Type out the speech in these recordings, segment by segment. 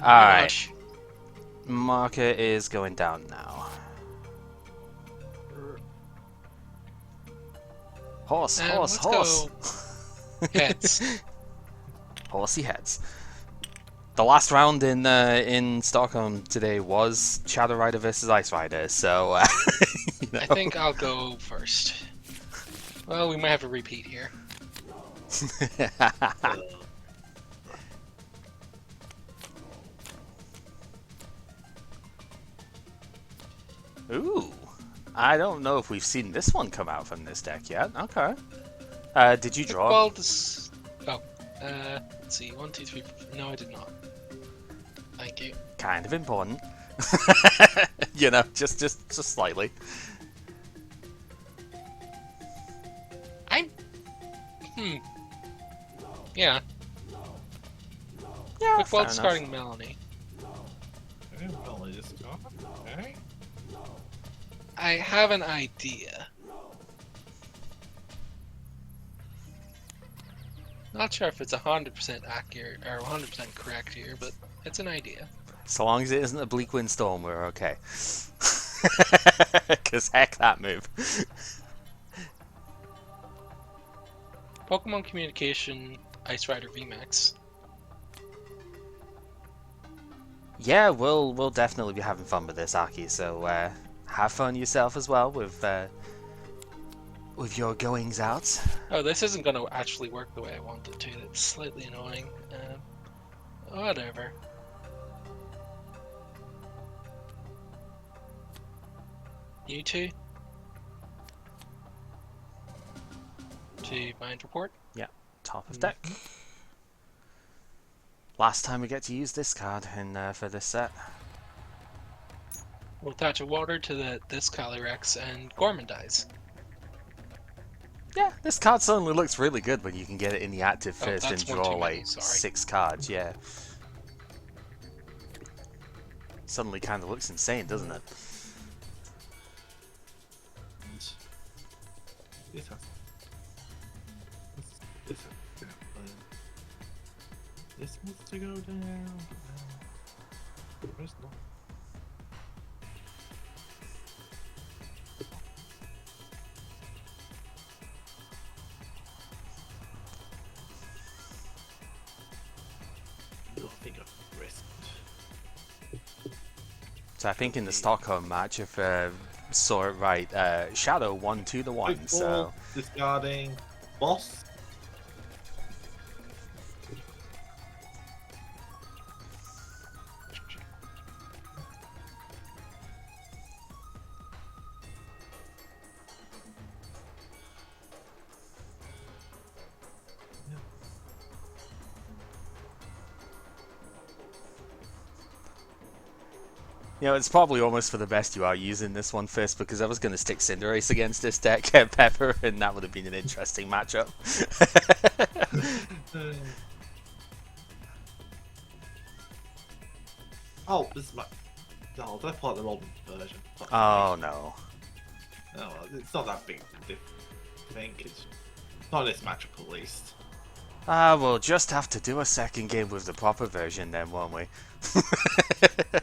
Alright. Gosh. Marker is going down now. Horse, horse, Let's horse! go heads. Horsey heads. The last round in Stockholm today was Shadow Rider versus Ice Rider, so you know. I think I'll go first. Well, we might have a repeat here. Ooh, I don't know if we've seen this one come out from this deck yet. Okay. Did you draw? Well, this. Oh, let's see. 1, 2, 3. 4. No, I did not. Thank you. Kind of important. You know, just slightly. Yeah. Yeah, With fair both enough. starting Melanie. Okay. I have an idea. Not sure if it's 100% accurate or 100% correct here, but it's an idea. So long as it isn't a Bleak Wind Storm, we're okay. Because heck, that move. Pokemon Communication Ice Rider VMAX. Yeah, we'll definitely be having fun with this, Aki. So have fun yourself as well with your goings out. Oh, this isn't going to actually work the way I want it to. That's slightly annoying. Whatever. You two? To Mind Report? Yeah, top of deck. Last time we get to use this card for this set. We'll attach a water to this Calyrex and Gorman dies. Yeah, this card suddenly looks really good when you can get it in the active first and that's one draw too many, like sorry. 6 cards, yeah. Suddenly kind of looks insane, doesn't it? This has. This wants to go down. Where's not? I think I've risked. So I think in the Stockholm match, if saw it right, Shadow won 2-1, so... Discarding boss. You know, it's probably almost for the best you are using this one first, because I was going to stick Cinderace against this deck, Pepper, and that would have been an interesting matchup. Oh, this is my. Oh, did I play the modern version? Oh no. Oh, well, it's not that big. I think it's not this matchup at least. We'll just have to do a second game with the proper version then, won't we?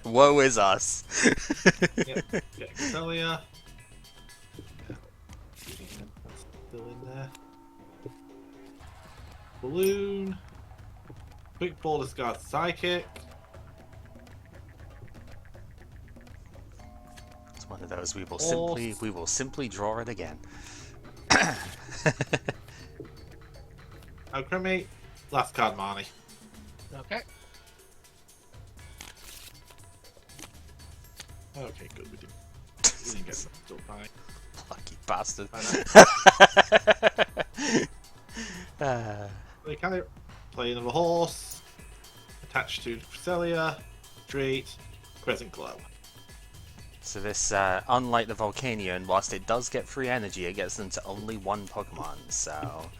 Woe is us. Yep, get Celia. Still in there. Balloon. Quick ball discard Psychic. It's one of those we will simply draw it again. Alcremie. Last card, Marnie. Okay. Okay, good. We didn't get still fine. Lucky bastard. They kind of play another horse. Attached to Celia. Street. Crescent Glow. So this, unlike the Volcanion, whilst it does get free energy, it gets them to only 1 Pokemon, so...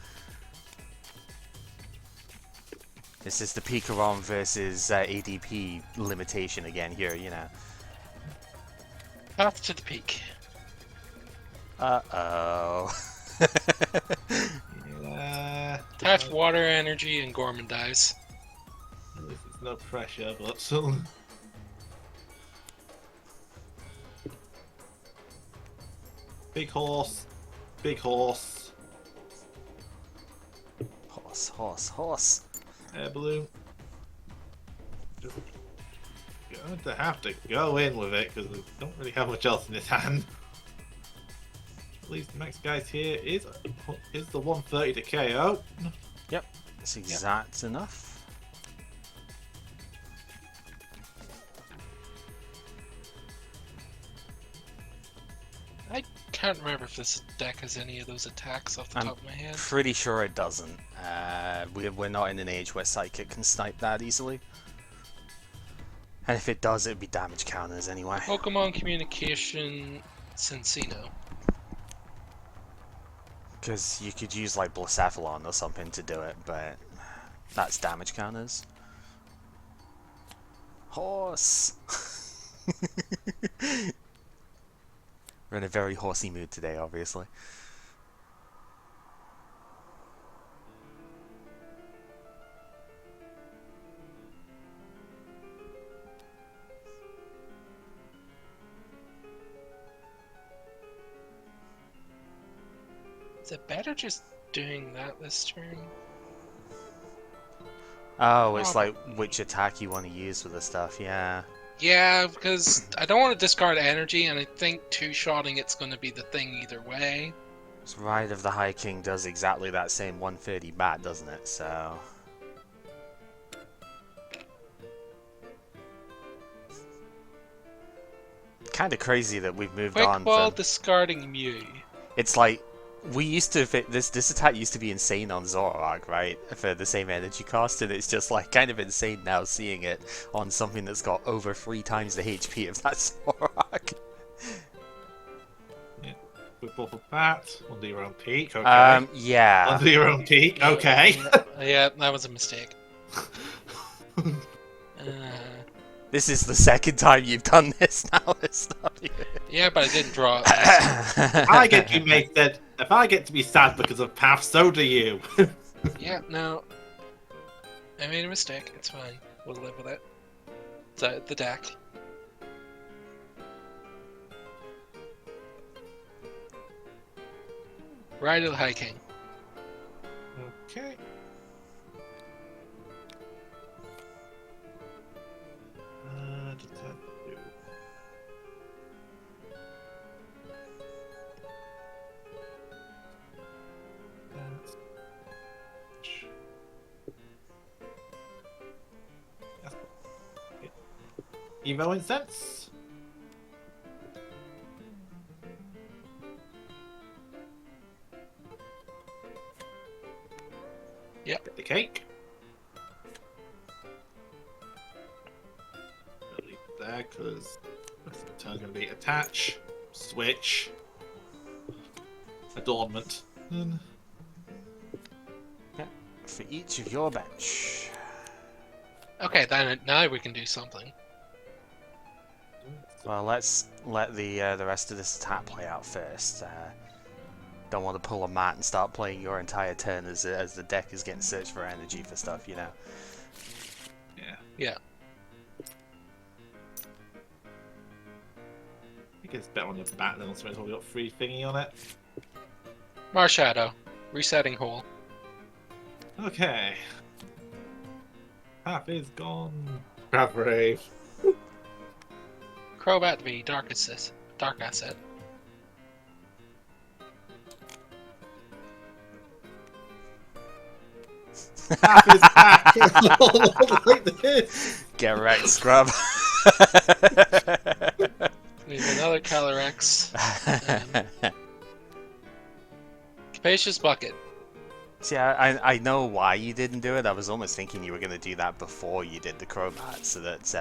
This is the Pikarom versus ADP limitation again here, you know. Path to the peak. Uh-oh. Yeah. Attach water energy and Gorman dies. This is no pressure, but big horse, big horse. Horse, horse, horse. Air balloon. Just going to have to go in with it because we don't really have much else in his hand. At least the max guys here is the 130 to KO. Yep, that's exact enough. I can't remember if this deck has any of those attacks off the top of my head. Pretty sure it doesn't. We're not in an age where Psychic can snipe that easily. And if it does, it'd be damage counters anyway. Pokemon Communication Cinccino. Because you could use like Blacephalon or something to do it, but that's damage counters. Horse! We're in a very horsey mood today, obviously. Is it better just doing that this turn? Oh, it's like which attack you want to use with the stuff, yeah. Yeah, because I don't want to discard energy, and I think two-shotting it's going to be the thing either way. So Ride of the High King does exactly that same 130 bat, doesn't it? So... kind of crazy that we've moved Quick on ball from... discarding Mew. It's like... we used to... this attack used to be insane on Zoroark, right? For the same energy cost, and it's just like kind of insane now seeing it on something that's got over 3 times the HP of that Zoroark. Yeah. Quick ball for bat. Under your own peak, okay. Yeah. Under your own peak, okay. Yeah, that was a mistake. This is the second time you've done this now. Yeah, but I didn't draw it. I get you made that. If I get to be sad because of path, so do you. Yeah, no. I made a mistake. It's fine. We'll live with it. So, the deck. Ride of the High King. Okay. Evo Incense. Yep. Get the cake. Leave it there because this turn's going to be attach, switch, adornment. For each of your bench. Okay, then now we can do something. Well, let's let the rest of this attack play out first. Don't want to pull a mat and start playing your entire turn as the deck is getting searched for energy for stuff, you know. Yeah. Yeah. I think it's better on your bat than on something that's already got free thingy on it. Marshadow. Resetting hole. Okay. Half is gone. Crab Rave. Crobat V. Dark Assist. Dark Asset. Half is back. Like this. Get wrecked, scrub. We have another Calyrex. Capacious Bucket. See, I know why you didn't do it. I was almost thinking you were going to do that before you did the Crobat, so that...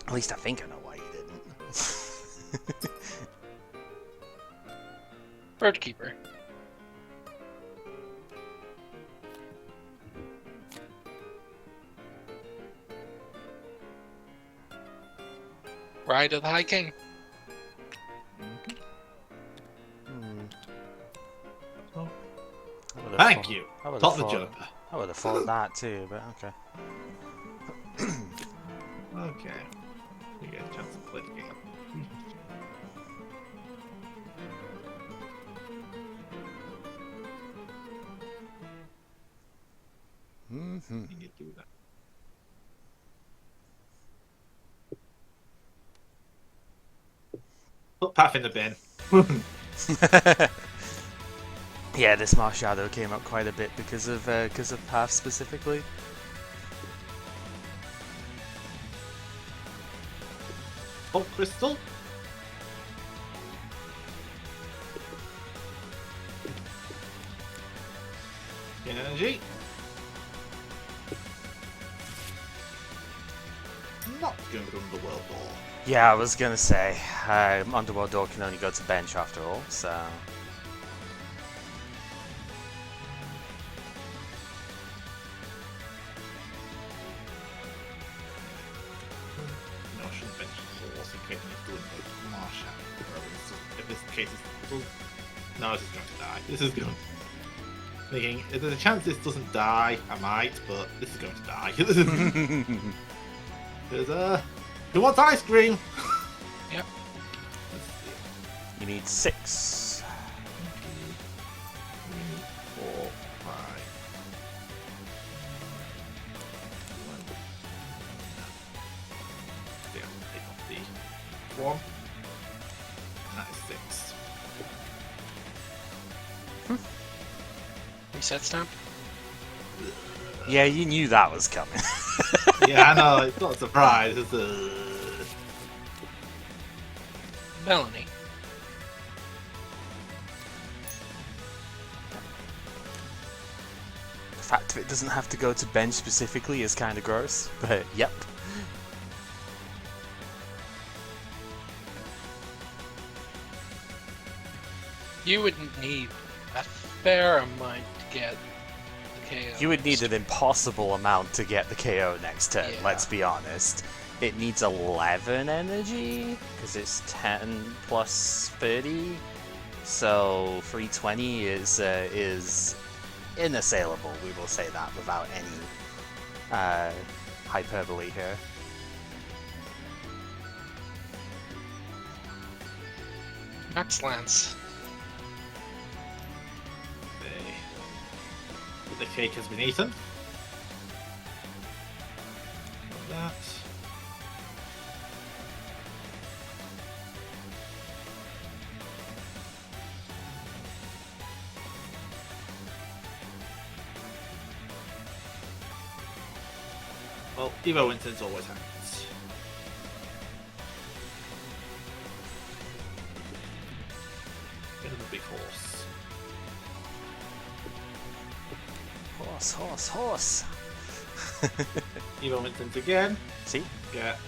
at least I think I know why you didn't. Birdkeeper. Ride of the High King. Thank you. Top the jumper. I I would have thought that too, but okay. Okay. You get a chance to play the game. Mm-hmm. You do that. Put Path in the bin. Yeah, this Marshadow came up quite a bit because of Path specifically. Oh, Crystal. Gain energy. Not going to go to the World War. Yeah, I was gonna say, Underworld Door can only go to bench after all, so... No, I shouldn't bench Horse in case he's doing like Marsha. If this case is... No, this is going to die. This is going... Thinking, if there's a chance this doesn't die, I might, but this is going to die. There's who wants ice cream? Yep. You need 6. 3, 4, 5. 1. And that is 6. Reset stamp. Yeah, you knew that was coming. Yeah, I know, it's not a surprise. It's Melanie. The fact that it doesn't have to go to bench specifically is kind of gross, but yep. You would need a fair amount to get the KO. You would need an impossible amount to get the KO next turn, Yeah. let's be honest. It needs 11 energy, because it's 10 plus 30, so 320 is inassailable, we will say that without any hyperbole here. Max Lance. the cake has been eaten. That. Well, Evo Winston's always happens. Get him a big horse. Horse, horse, horse. Evo Winston's again. See? Get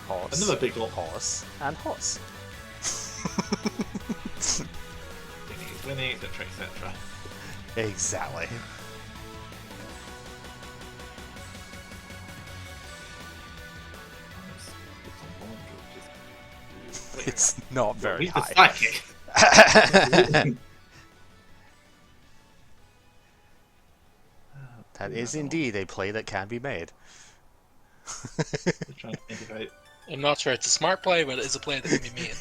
Horse. another big horse. Horse and horse. Winning is winning, etc., etc. Exactly. It's not very He's the high. psychic. That is indeed a play that can be made. I'm trying to think about it. I'm not sure it's a smart play, but it is a play that can be made.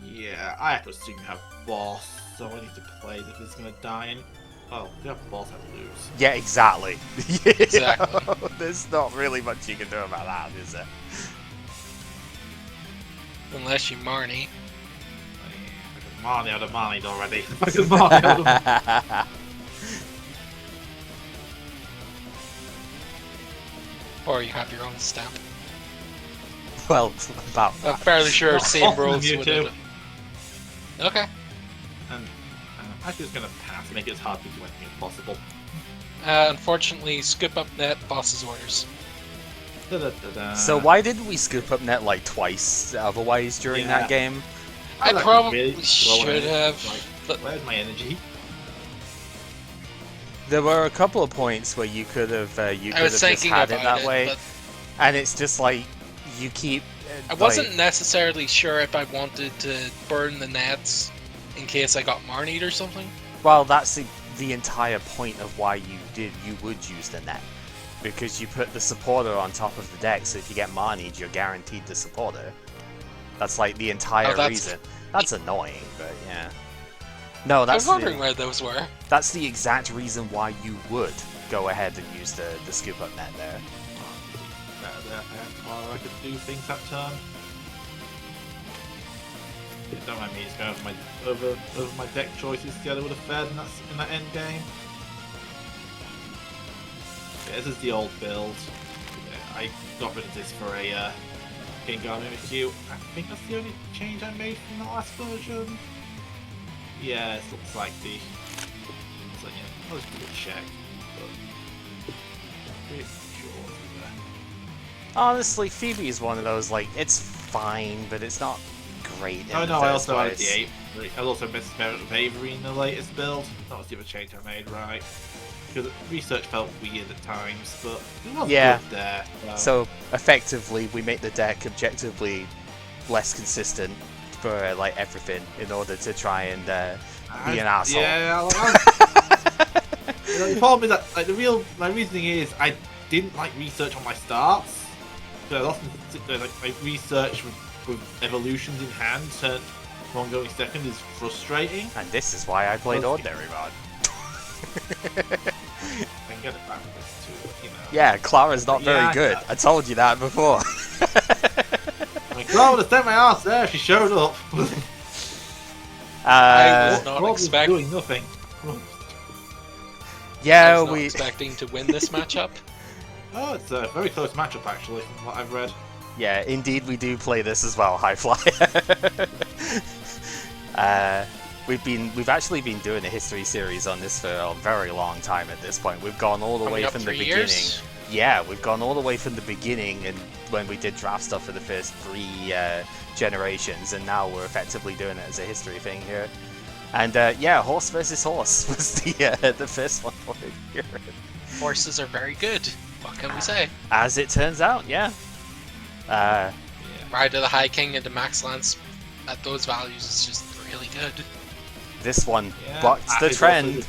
Yeah, I have to assume you have boss, so I need to play if it's gonna die. And well, if you have boss, I have to lose. Yeah, exactly. Exactly. There's not really much you can do about that, is there? Unless you Marnie. Marnie, I'd have Marnied already. If I could Marnie, I would have. Or you have your own stamp. Well, about I'm that. fairly sure Not same often rules you would do. have it. Okay. And I'm just gonna pass, make it as hard to do anything as possible. Unfortunately, scoop up net boss's orders. Da-da-da-da. So why didn't we scoop up net like twice otherwise during Yeah. that game? I like probably really slow should energy, have. like, But where's my energy? There were a couple of points where you could have I just was thinking had it about that way, but and it's just like you keep. I wasn't necessarily sure if I wanted to burn the nets in case I got Marnied or something. Well, that's the entire point of why you would use the net. Because you put the supporter on top of the deck, so if you get Marnied, you're guaranteed the supporter. That's like the entire reason. That's annoying, but yeah. No, that's I was wondering where those were. That's the exact reason why you would go ahead and use the scoop up net there. Or I could do things that turn. Yeah, don't mind me just going over my deck choices. The other would have fared in that end game. Yeah, this is the old build. Yeah, I got rid of this for a King Guardian with you. I think that's the only change I made from the last version. Yeah, it looks like the. So yeah, I'll just do a check. But pretty sure. Honestly, Phoebe is one of those, like, it's fine, but it's not great. Oh no, I also added the Avery. I also messed about with Avery in the latest build. That was the other change I made, right? Because research felt weird at times, but it was good there. So effectively, we make the deck objectively less consistent for like everything in order to try and be an asshole. Yeah, the problem is that like my reasoning is I didn't like research on my starts. So I often sit there, like my research with evolutions in hand turn one going second is frustrating. And this is why I played Ordinary Rod. I can get it back with this too, you know. Yeah, Clara's not very good. I told you that before. I mean, Clara would have sent my ass there if she showed up. I was not doing nothing. Yeah, I was not expecting to win this matchup. Oh, it's a very close matchup actually, from what I've read. Yeah, indeed we do play this as well, High Flyer. We've actually been doing a history series on this for a very long time at this point. We've gone all the way from the beginning. Years? Yeah, we've gone all the way from the beginning, and when we did draft stuff for the first 3 generations, and now we're effectively doing it as a history thing here. And yeah, horse versus horse was the first one for it here. Horses are very good. What can we say? As it turns out, yeah. Ride of the High King into Max Lance at those values is just really good. This one bucked the trend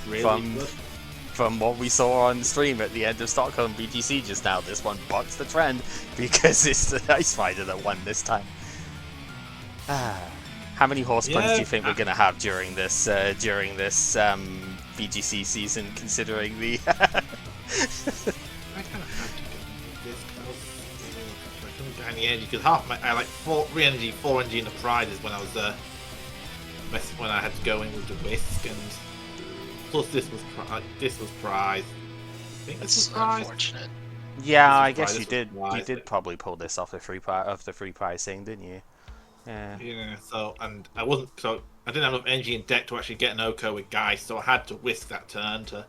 from what we saw on stream at the end of Stockholm BGC just now. This one bucks the trend because it's the Ice Rider that won this time. How many horse puns do you think we're going to have during this BGC season, considering the... I kind of had to go with this because I couldn't get any energy, because half my, I like 4 energy in the prizes when I was when I had to go in with the whisk, and plus this was prize. I think this was prize. Unfortunate. Yeah, I guess you did. You did probably pull this off the free prize thing, didn't you? Yeah. Yeah. So I didn't have enough energy in deck to actually get an Oko with Geist, so I had to whisk that turn to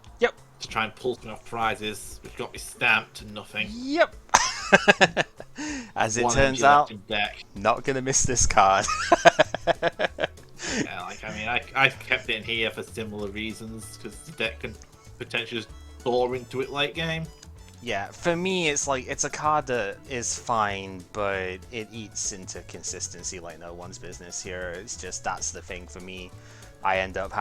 try and pull some off prizes, which got me stamped to nothing. Yep. As it turns out, not gonna miss this card. Yeah, like I mean, I kept it in here for similar reasons, because the deck can potentially just bore into it late game. Yeah, for me, it's like it's a card that is fine, but it eats into consistency like no one's business here. It's just that's the thing for me. I end up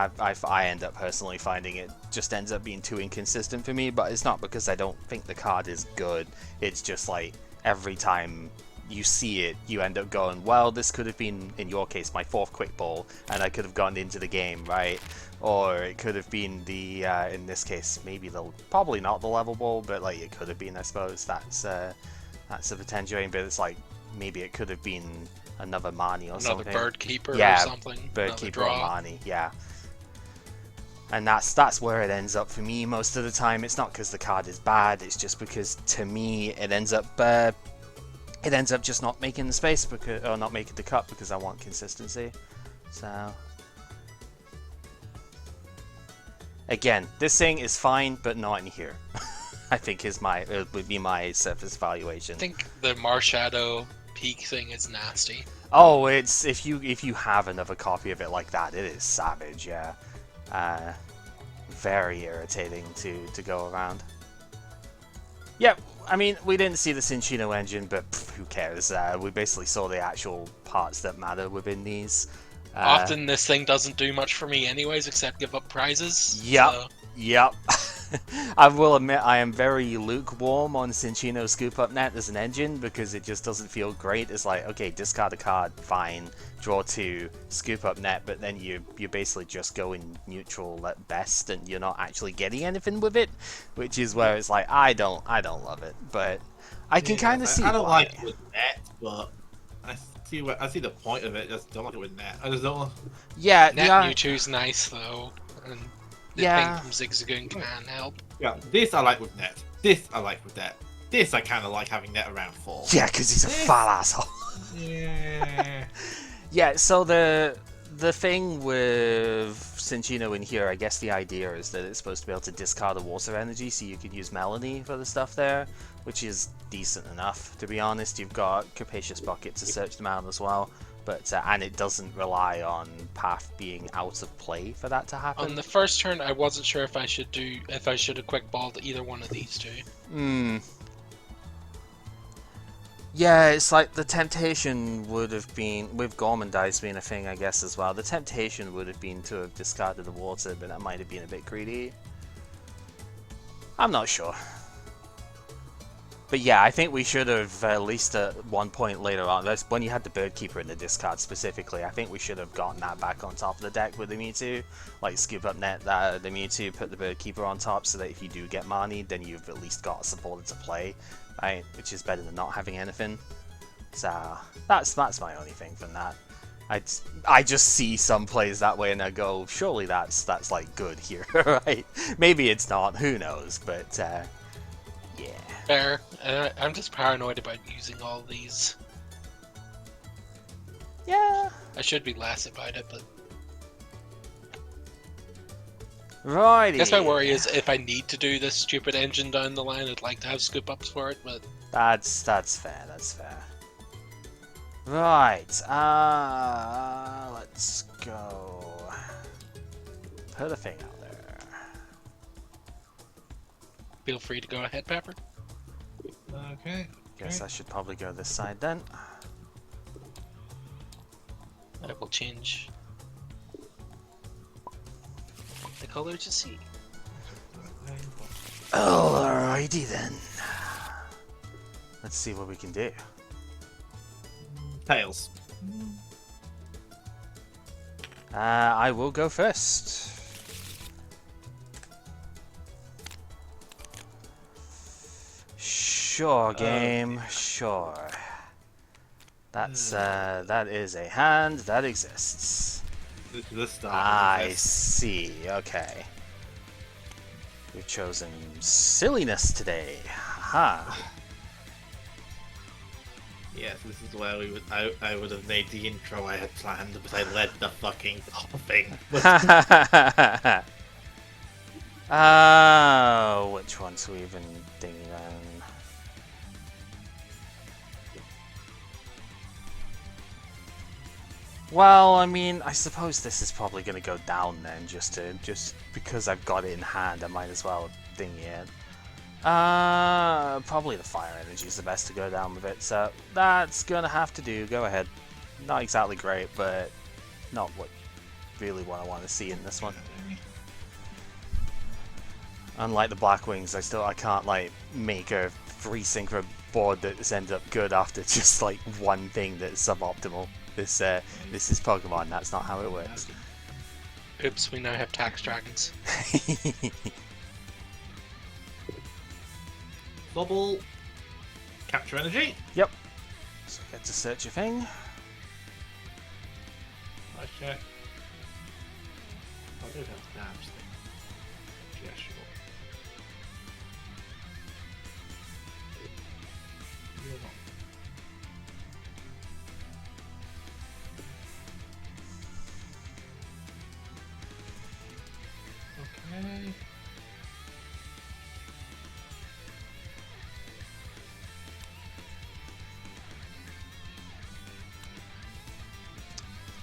personally finding it just ends up being too inconsistent for me, but it's not because I don't think the card is good. It's just like every time you see it, you end up going, well, this could have been, in your case, my 4th quick ball, and I could have gone into the game, right? Or it could have been the, in this case, maybe probably not the level ball, but like it could have been, I suppose. That's a potential, but it's like maybe it could have been another Mani or something. Another Bird Keeper or something. Bird Keeper or Mani, yeah. And that's where it ends up for me most of the time. It's not because the card is bad, it's just because to me it ends up just not making the space or not making the cut because I want consistency. So again, this thing is fine, but not in here. I think would be my surface valuation. I think the Marshadow peak thing is nasty. Oh, it's if you have another copy of it like that, it is savage. Yeah, very irritating to go around. Yep. I mean, we didn't see the Cinccino engine, but who cares? We basically saw the actual parts that matter within these. Often this thing doesn't do much for me anyways, except give up prizes. Yep. So. Yep. I will admit I am very lukewarm on Cinccino Scoop Up Net as an engine because it just doesn't feel great. It's like, okay, discard a card, fine, draw 2, Scoop Up Net, but then you basically just go in neutral at best and you're not actually getting anything with it, which is where it's like, I don't love it, but I can kind of see I don't why. like it with net, but I see the point of it. Just don't like it with net. I just don't. Yeah, Net yeah, Mewtwo's nice though, and the Yeah. thing from Zigzagoon can help. Yeah, this I like with net. This I like with net. This I kind of like having net around 4. yeah, because he's a fat asshole. Yeah. Yeah, so the thing with Cinccino in here, I guess the idea is that it's supposed to be able to discard the water energy, so you can use Melanie for the stuff there, which is decent enough, to be honest. You've got Capacious Bucket to search them out as well, but and it doesn't rely on Path being out of play for that to happen. On the first turn, I wasn't sure if I should have quick balled either one of these two. Yeah, it's like the temptation would have been, with Gormandize being a thing, I guess, as well, the temptation would have been to have discarded the water, but that might have been a bit greedy. I'm not sure. But yeah, I think we should have, at least at one point later on, that's when you had the Bird Keeper in the discard specifically, I think we should have gotten that back on top of the deck with the Mewtwo. Like, scoop up net the Mewtwo, put the Bird Keeper on top, so that if you do get Marnie, then you've at least got a supporter to play, right? Which is better than not having anything. So, that's my only thing from that. I just see some plays that way and I go, surely that's like good here, right? Maybe it's not, who knows, but yeah. Fair. I'm just paranoid about using all these. Yeah. I should be less about it, but Righty. I guess my worry is if I need to do this stupid engine down the line, I'd like to have scoop ups for it, but That's fair, that's fair. Right, let's go. Put a thing out there. feel free to go ahead, Pepper. Okay. Guess I should probably go this side then. I will change the color to see. Alrighty then. Let's see what we can do. Tails. I will go first. Sure, game. Sure. That's that is a hand that exists. This is the start. I see. Okay. We've chosen silliness today. Ha. Yes, this is where I would have made the intro I had planned, but I led the fucking thing. Which one's we even thinking on? Well, I mean, I suppose this is probably going to go down then, just because I've got it in hand, I might as well ding it. Probably the fire energy is the best to go down with it, so that's gonna have to do. Go ahead. Not exactly great, but not what I want to see in this one. Unlike the Black Wings, I can't like make a free synchro board that's ended up good after just like one thing that's suboptimal. This is Pokemon. That's not how it works. Oops, we now have tax dragons. Double capture energy. Yep. So get to search a thing. I check. I do have stabs. Yeah, sure. You're not. Okay.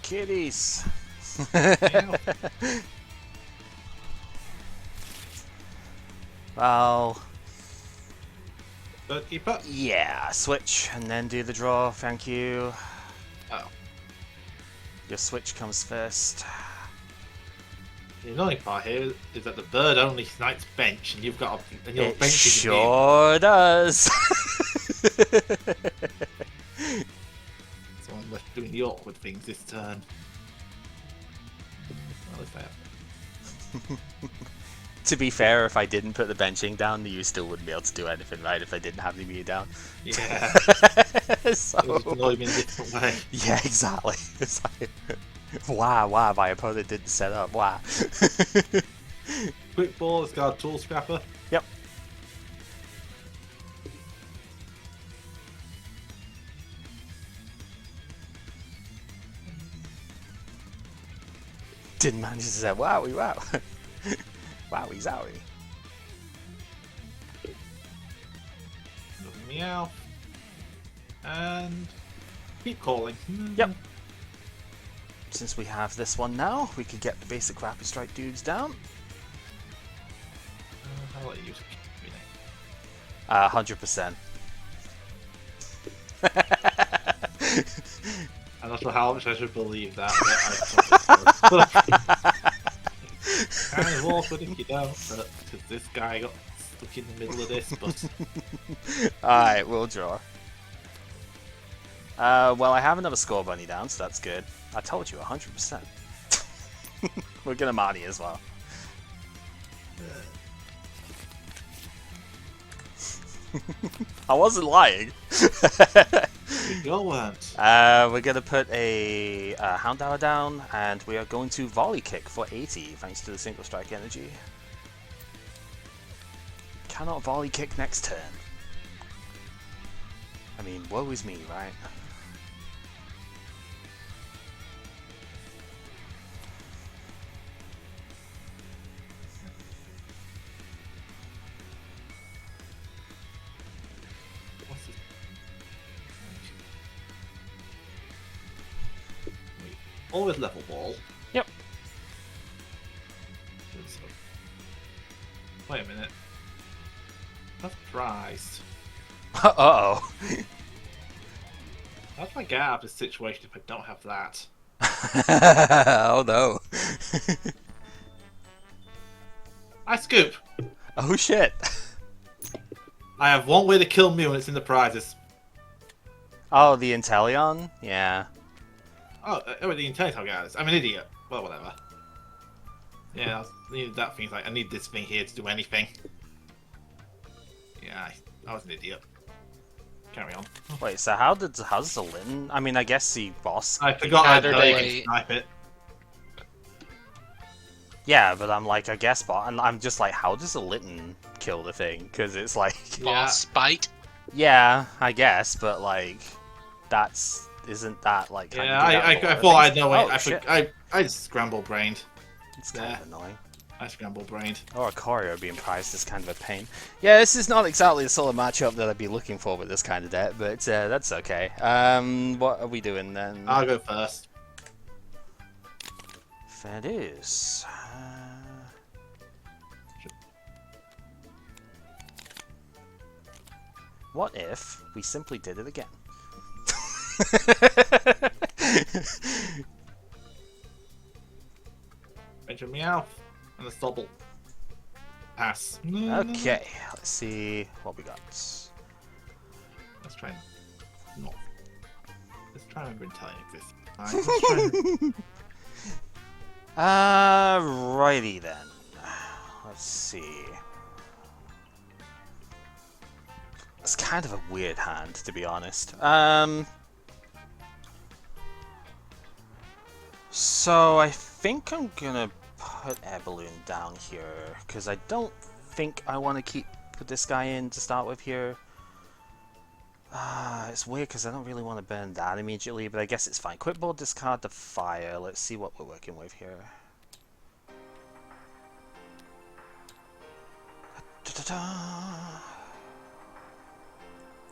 Kitties. Well, Bird Keeper. yeah, switch and then do the draw. Thank you. Oh. Your switch comes first. The annoying part here is that the bird only snipes bench, and you've got and your It bench is immune. sure does. So I'm left doing the awkward things this turn. Well, if I have... To be fair, if I didn't put the benching down, you still wouldn't be able to do anything, right? If I didn't have the meter down. Yeah. So... It was annoying me in a different way. Yeah, exactly. It's like, wow, my opponent didn't set up. Wow. Quick ball, it's got a tool scrapper. Yep. Didn't manage to say wowie wow. Wowie zowie. Meow. And keep calling. Yep. Since we have this one now, we could get the basic Rapid Strike dudes down. I'll let you use it. 100%. I'm not sure how much I should believe that, but kind of awkward if you don't, because this guy got stuck in the middle of this, but... Alright, we'll draw. Well, I have another score bunny down, so that's good. I told you, 100%. We're gonna money as well. I wasn't lying. You weren't. We're gonna put a Houndour down, and we are going to Volley Kick for 80, thanks to the single strike energy. Cannot Volley Kick next turn. I mean, woe is me, right? What's this? Wait, always level ball. Yep. Wait a minute. That's priced. Uh-oh. How do I get out of this situation if I don't have that? Oh no. I scoop! Oh shit. I have one way to kill Mew and it's in the prizes. Oh, the Inteleon? Yeah. Oh, the intent I'll get out of this. I'm an idiot. Well, whatever. Yeah, I needed that thing. Like, I need this thing here to do anything. Yeah, I was an idiot. Carry on. Wait, so how's the Litten? I mean, I guess the boss. I forgot I Caturday. can snipe it. Yeah, but I'm like, I guess, but I'm just like, how does a Litten kill the thing? Because it's like, Boss bite. yeah, I guess, but like, isn't that like? Kind Yeah, of I thought I'd know Oh, it. shit. I scramble brained. It's kind of annoying. I scramble brained. Or a Choreo being prized is kind of a pain. Yeah, this is not exactly the sort of matchup that I'd be looking for with this kind of deck, but that's okay. What are we doing then? I'll go first. Fair dues. What if we simply did it again? Venture Meow and a Stubble. Pass. Okay, let's see what we got. Let's try and not. Let's try and remember Inteleon exists. Let's try and... Righty then. Let's see. It's kind of a weird hand, to be honest. So I think I'm gonna put Air Balloon down here, because I don't think I want to put this guy in to start with here. It's weird because I don't really want to burn that immediately, but I guess it's fine. Quick ball, discard the fire. Let's see what we're working with here.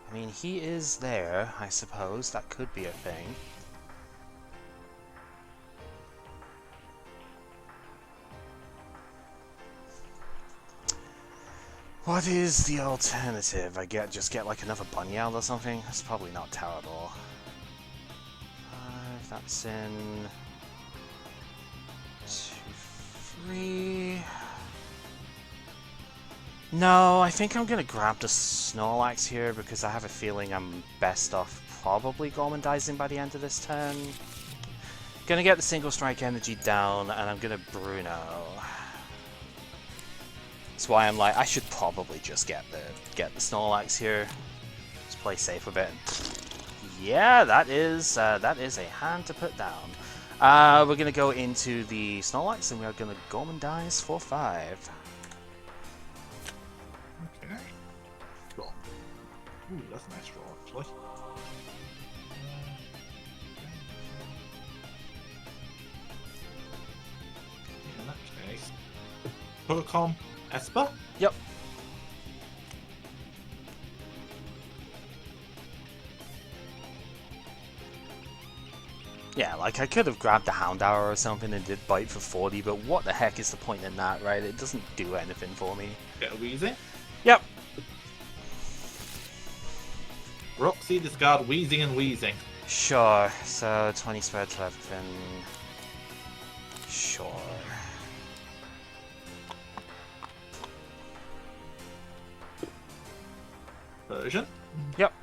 I mean, he is there, I suppose. That could be a thing. What is the alternative? Just get like another Bunyard or something? That's probably not terrible. That's in 2, 3. No, I think I'm gonna grab the Snorlax here because I have a feeling I'm best off probably Gormandizing by the end of this turn. Gonna get the single strike energy down, and I'm gonna Bruno. That's why I'm like, I should probably just get the Snorlax here. Just play safe with it. Yeah, that is a hand to put down. We're gonna go into the Snorlax, and we are gonna Gormandize for 5. Okay. Cool. Ooh, that's a nice draw, actually. In that case, Pokémon Esper? Yep. Yeah, like I could have grabbed the Houndour or something and did bite for 40, but what the heck is the point in that, right? It doesn't do anything for me. Get a Weezing. Yep. Roxy, discard Weezing and Weezing. Sure. So 20 spread to everything. Sure. Version. Yep.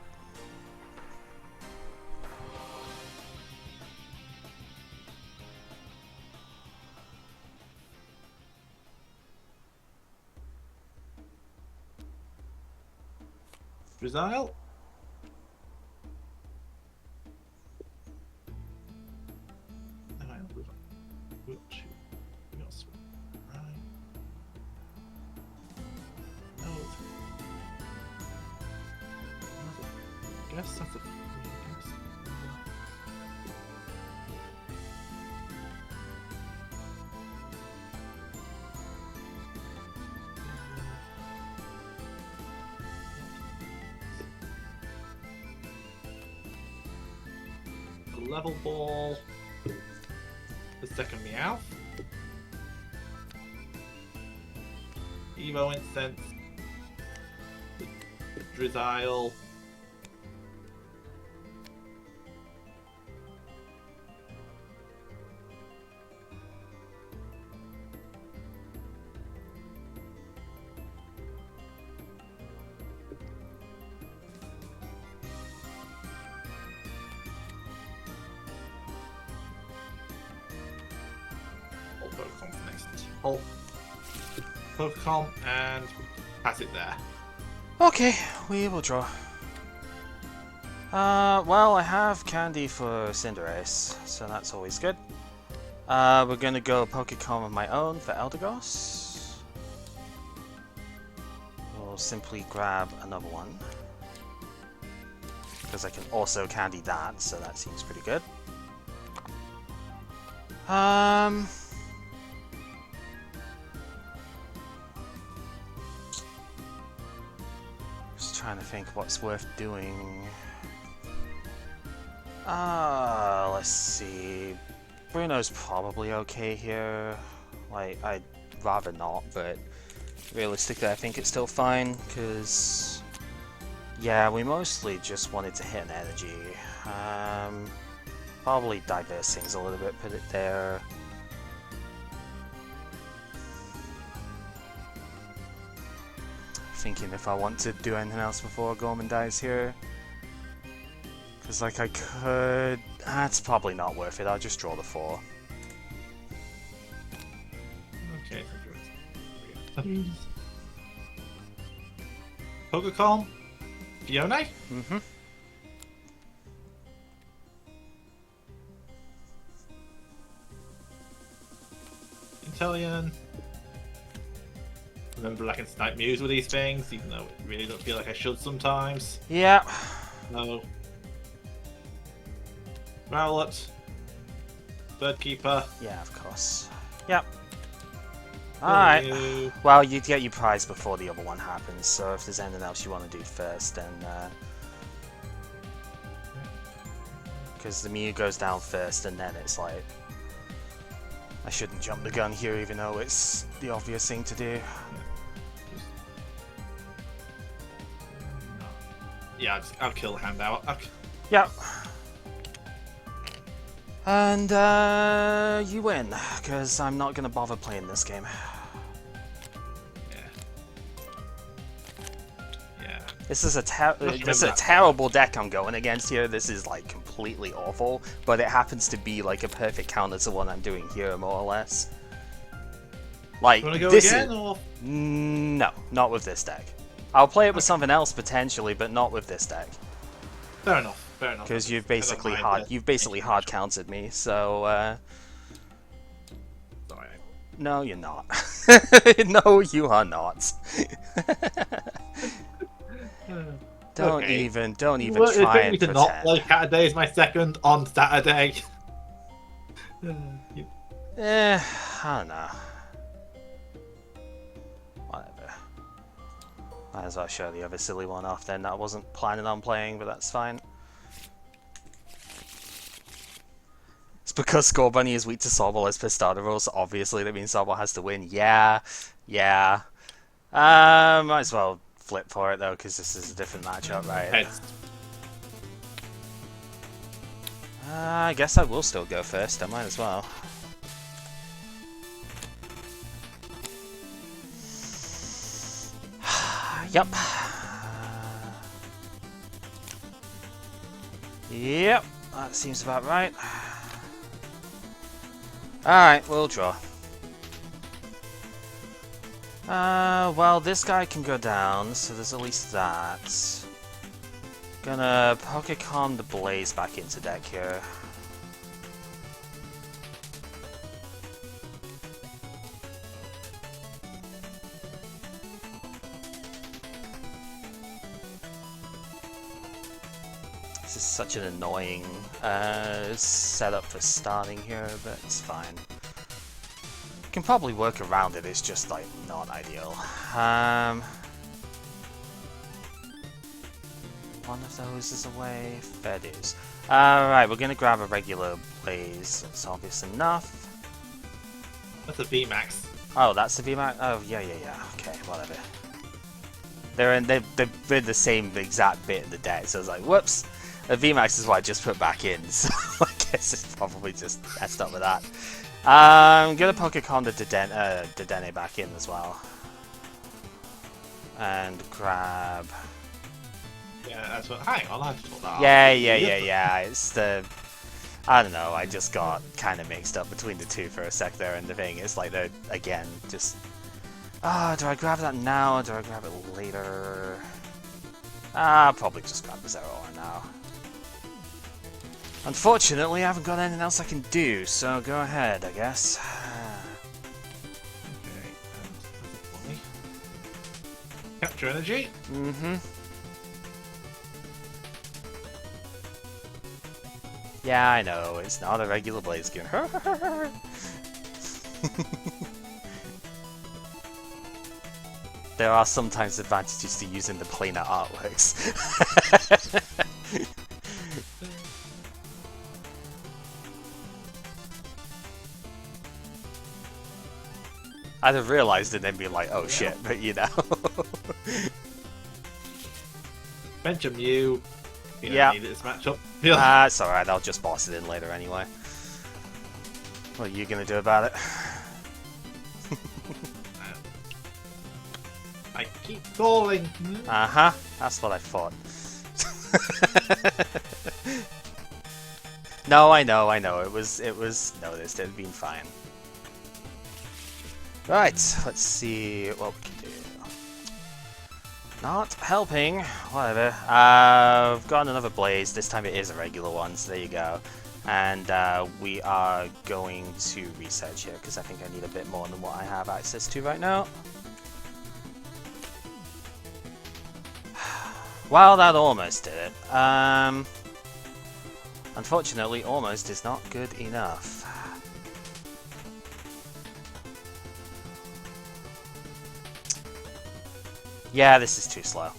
Drizzile. Guess that's a guess. A level ball. The second Meowth. Evo Incense. The Drizzile. Pokemon for next. Hold Pokemon and pass it there. Okay, we will draw. Well, I have candy for Cinderace, so that's always good. We're gonna go Pokecom of my own for Eldegoss. We'll simply grab another one. Because I can also candy that, so that seems pretty good. Just trying to think what's worth doing. Let's see. Bruno's probably okay here. Like, I'd rather not, but realistically I think it's still fine, because yeah, we mostly just wanted to hit an energy. Probably diverse things a little bit, put it there. Thinking if I want to do anything else before Gorman dies here. Because like I could... That's probably not worth it, I'll just draw the 4. Okay. Pokecom. Fiona? Mm-hmm. Inteleon. Remember, I can snipe Muse with these things, even though it really don't feel like I should sometimes. Yeah. No. Rowlet. Birdkeeper. Yeah, of course. Yep. Alright. Well, you get your prize before the other one happens, so if there's anything else you want to do first, then... Because the Mew goes down first, and then it's like... I shouldn't jump the gun here, even though it's the obvious thing to do. Yeah, I'll kill the Houndour. Yep. And you win, because I'm not gonna bother playing this game. Yeah. This is a terrible deck I'm going against here. This is like completely awful, but it happens to be like a perfect counter to what I'm doing here, more or less. Like, You wanna go this again, is... or? No, not with this deck. I'll play it with something else potentially, but not with this deck. Fair enough. Fair enough. Because you've I don't mind basically hard countered me. So Sorry. no, you're not. No, you are not. Don't Okay. even try and me to pretend. not play Caturday is my second on Saturday. I don't know. Whatever. Might as well show the other silly one off then that I wasn't planning on playing, but that's fine. It's because Score Bunny is weak to Sobble as per starter rules, so obviously that means Sobble has to win. Yeah. Might as well flip for it though, because this is a different matchup, right? Heads. I guess I will still go first, I might as well. Yep. Yep, that seems about right. Alright, we'll draw. Well, this guy can go down, so there's at least that. Gonna Pokémon the Blaze back into deck here. This is such an annoying setup for starting here, but it's fine. Can probably work around it, it's just like not ideal. One of those is away. Fair dues. Alright, we're gonna grab a regular Blaze. It's obvious enough. That's a VMAX. Oh, that's the VMAX? Oh, yeah. Okay, whatever. They're in the same exact bit in the deck, so it's like, whoops. The VMAX is what I just put back in, so I guess it's probably just messed up with that. I'm gonna Pokémon the Dedenne back in as well. And grab... Yeah, that's what. Hang on, I just thought that. Yeah. It's the... I don't know, I just got kind of mixed up between the two for a sec there, and the thing is, like, they're, again, just... do I grab that now, or do I grab it later? I'll probably just grab the Zeraora now. Unfortunately, I haven't got anything else I can do, so go ahead, I guess. Okay, capture energy. Mm-hmm. Yeah, I know, it's not a regular Blaziken. There are sometimes advantages to using the planar artworks. I'd have realised it and then be like, oh shit, but you know. Bench a Mew. Yeah. Need this matchup. It's alright, I'll just boss it in later anyway. What are you gonna do about it? I keep calling. Uh-huh, that's what I thought. No, I know, it was noticed, it'd been fine. Right, let's see what we can do. Not helping, whatever. I've got another Blaze, this time it is a regular one, so there you go. And we are going to research here, because I think I need a bit more than what I have access to right now. Well, that almost did it. Unfortunately, almost is not good enough. Yeah, this is too slow.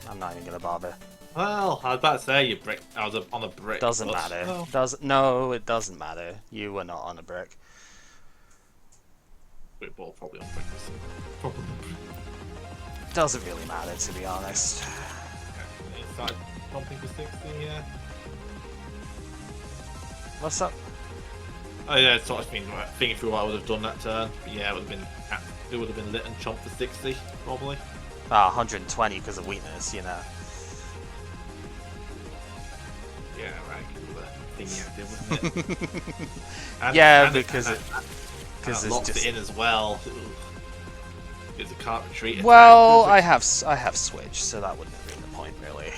I'm not even gonna bother. Well, I was about to say I was on a brick. Doesn't but, matter. well, No, it doesn't matter. You were not on a brick. brick ball probably on brick. Probably. Doesn't really matter, to be honest. Inside pumping for 60, yeah. What's up? Oh yeah, sort of thinking through what I would have done that turn. But yeah, it would have been lit and chomped for 60 probably. Ah, 120 because of weakness, you know. Yeah, right. Thingy active, wasn't it? And, Yeah, and because it it's locks just. it in as well. Because it can't retreat. It Well, does I have switch, so that wouldn't have been the point really.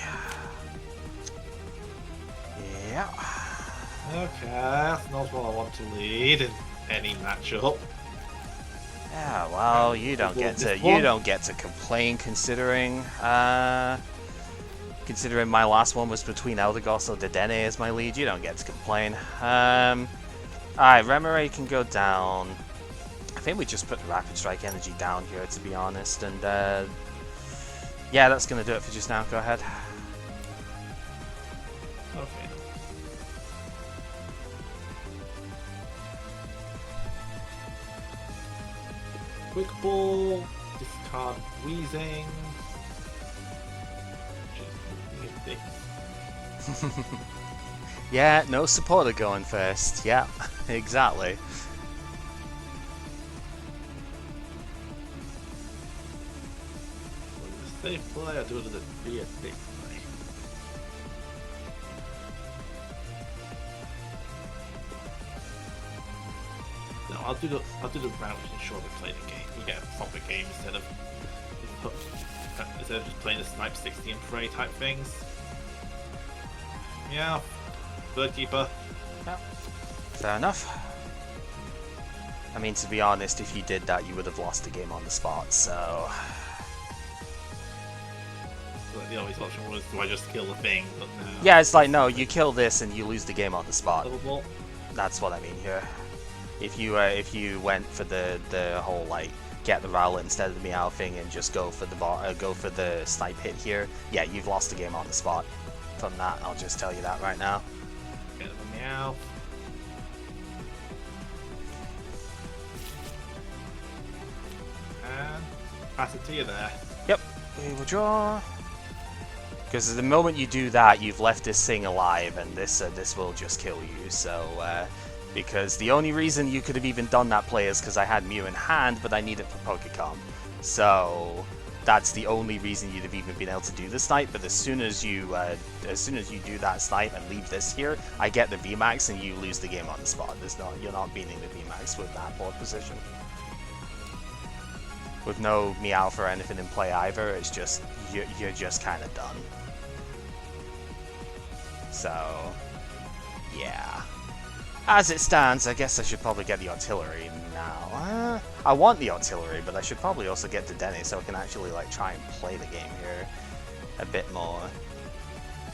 Yeah. Okay, that's not what I want to lead in any matchup. Yeah, well, you don't get to complain considering considering my last one was between Eldegoss or Dedenne as my lead. You don't get to complain. Alright, Remoraid can go down. I think we just put the Rapid Strike energy down here, to be honest, and yeah, that's gonna do it for just now. Go ahead. Okay. Quick ball, discard Wheezing. Yeah, no supporter going first. Yeah, exactly. Safe play, I do it as a big play. No, I'll do the route to ensure they play the game. We get a proper game instead of just playing the snipe 60 and pray type things. Yeah, bird keeper. Yeah. Fair enough. I mean, to be honest, if you did that, you would have lost the game on the spot, so... The obvious option was, do I just kill the thing? But no. Yeah, it's like, no, you kill this and you lose the game on the spot. Lovable. That's what I mean here. If you went for the whole, like, get the Rowlet instead of the Meow thing and just go for the snipe hit here, yeah, you've lost the game on the spot. From that, I'll just tell you that right now. Get the Meow. And pass it to you there. Yep, we will draw. Because the moment you do that, you've left this thing alive, and this will just kill you. So, because the only reason you could have even done that play is because I had Mew in hand, but I need it for Pokecom. So that's the only reason you'd have even been able to do the snipe. But as soon as you do that snipe and leave this here, I get the VMAX, and you lose the game on the spot. You're not beating the VMAX with that board position. With no Meowth or anything in play either, it's just you're just kind of done. So, yeah. As it stands, I guess I should probably get the artillery now. I want the artillery, but I should probably also get the Denny so I can actually like try and play the game here a bit more.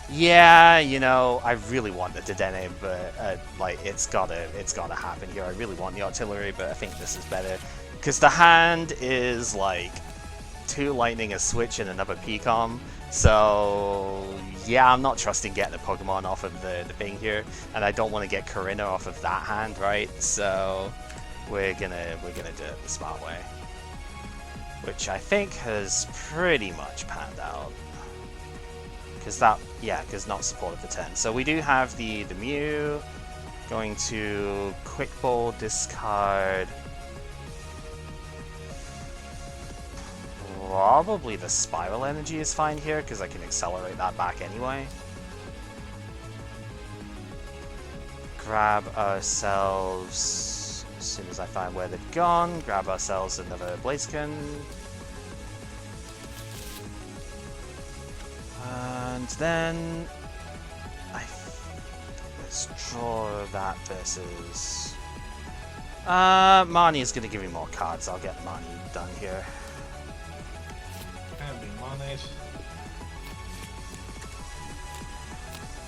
Yeah, you know, I really want the Dedenne, but like it's gotta happen here. I really want the artillery, but I think this is better because the hand is like 2 lightning, a switch, and another PCOM. So yeah, I'm not trusting getting a Pokemon off of the thing here, and I don't want to get Corinna off of that hand, right? So we're gonna do it the smart way, which I think has pretty much panned out. Because not supported for 10. So we do have the Mew going to Quick Ball, discard. Probably the Spiral Energy is fine here because I can accelerate that back anyway. Grab ourselves, as soon as I find where they've gone, grab ourselves another Blaziken. And then let's draw that versus Marnie is going to give me more cards. I'll get Marnie done here. Can be managed.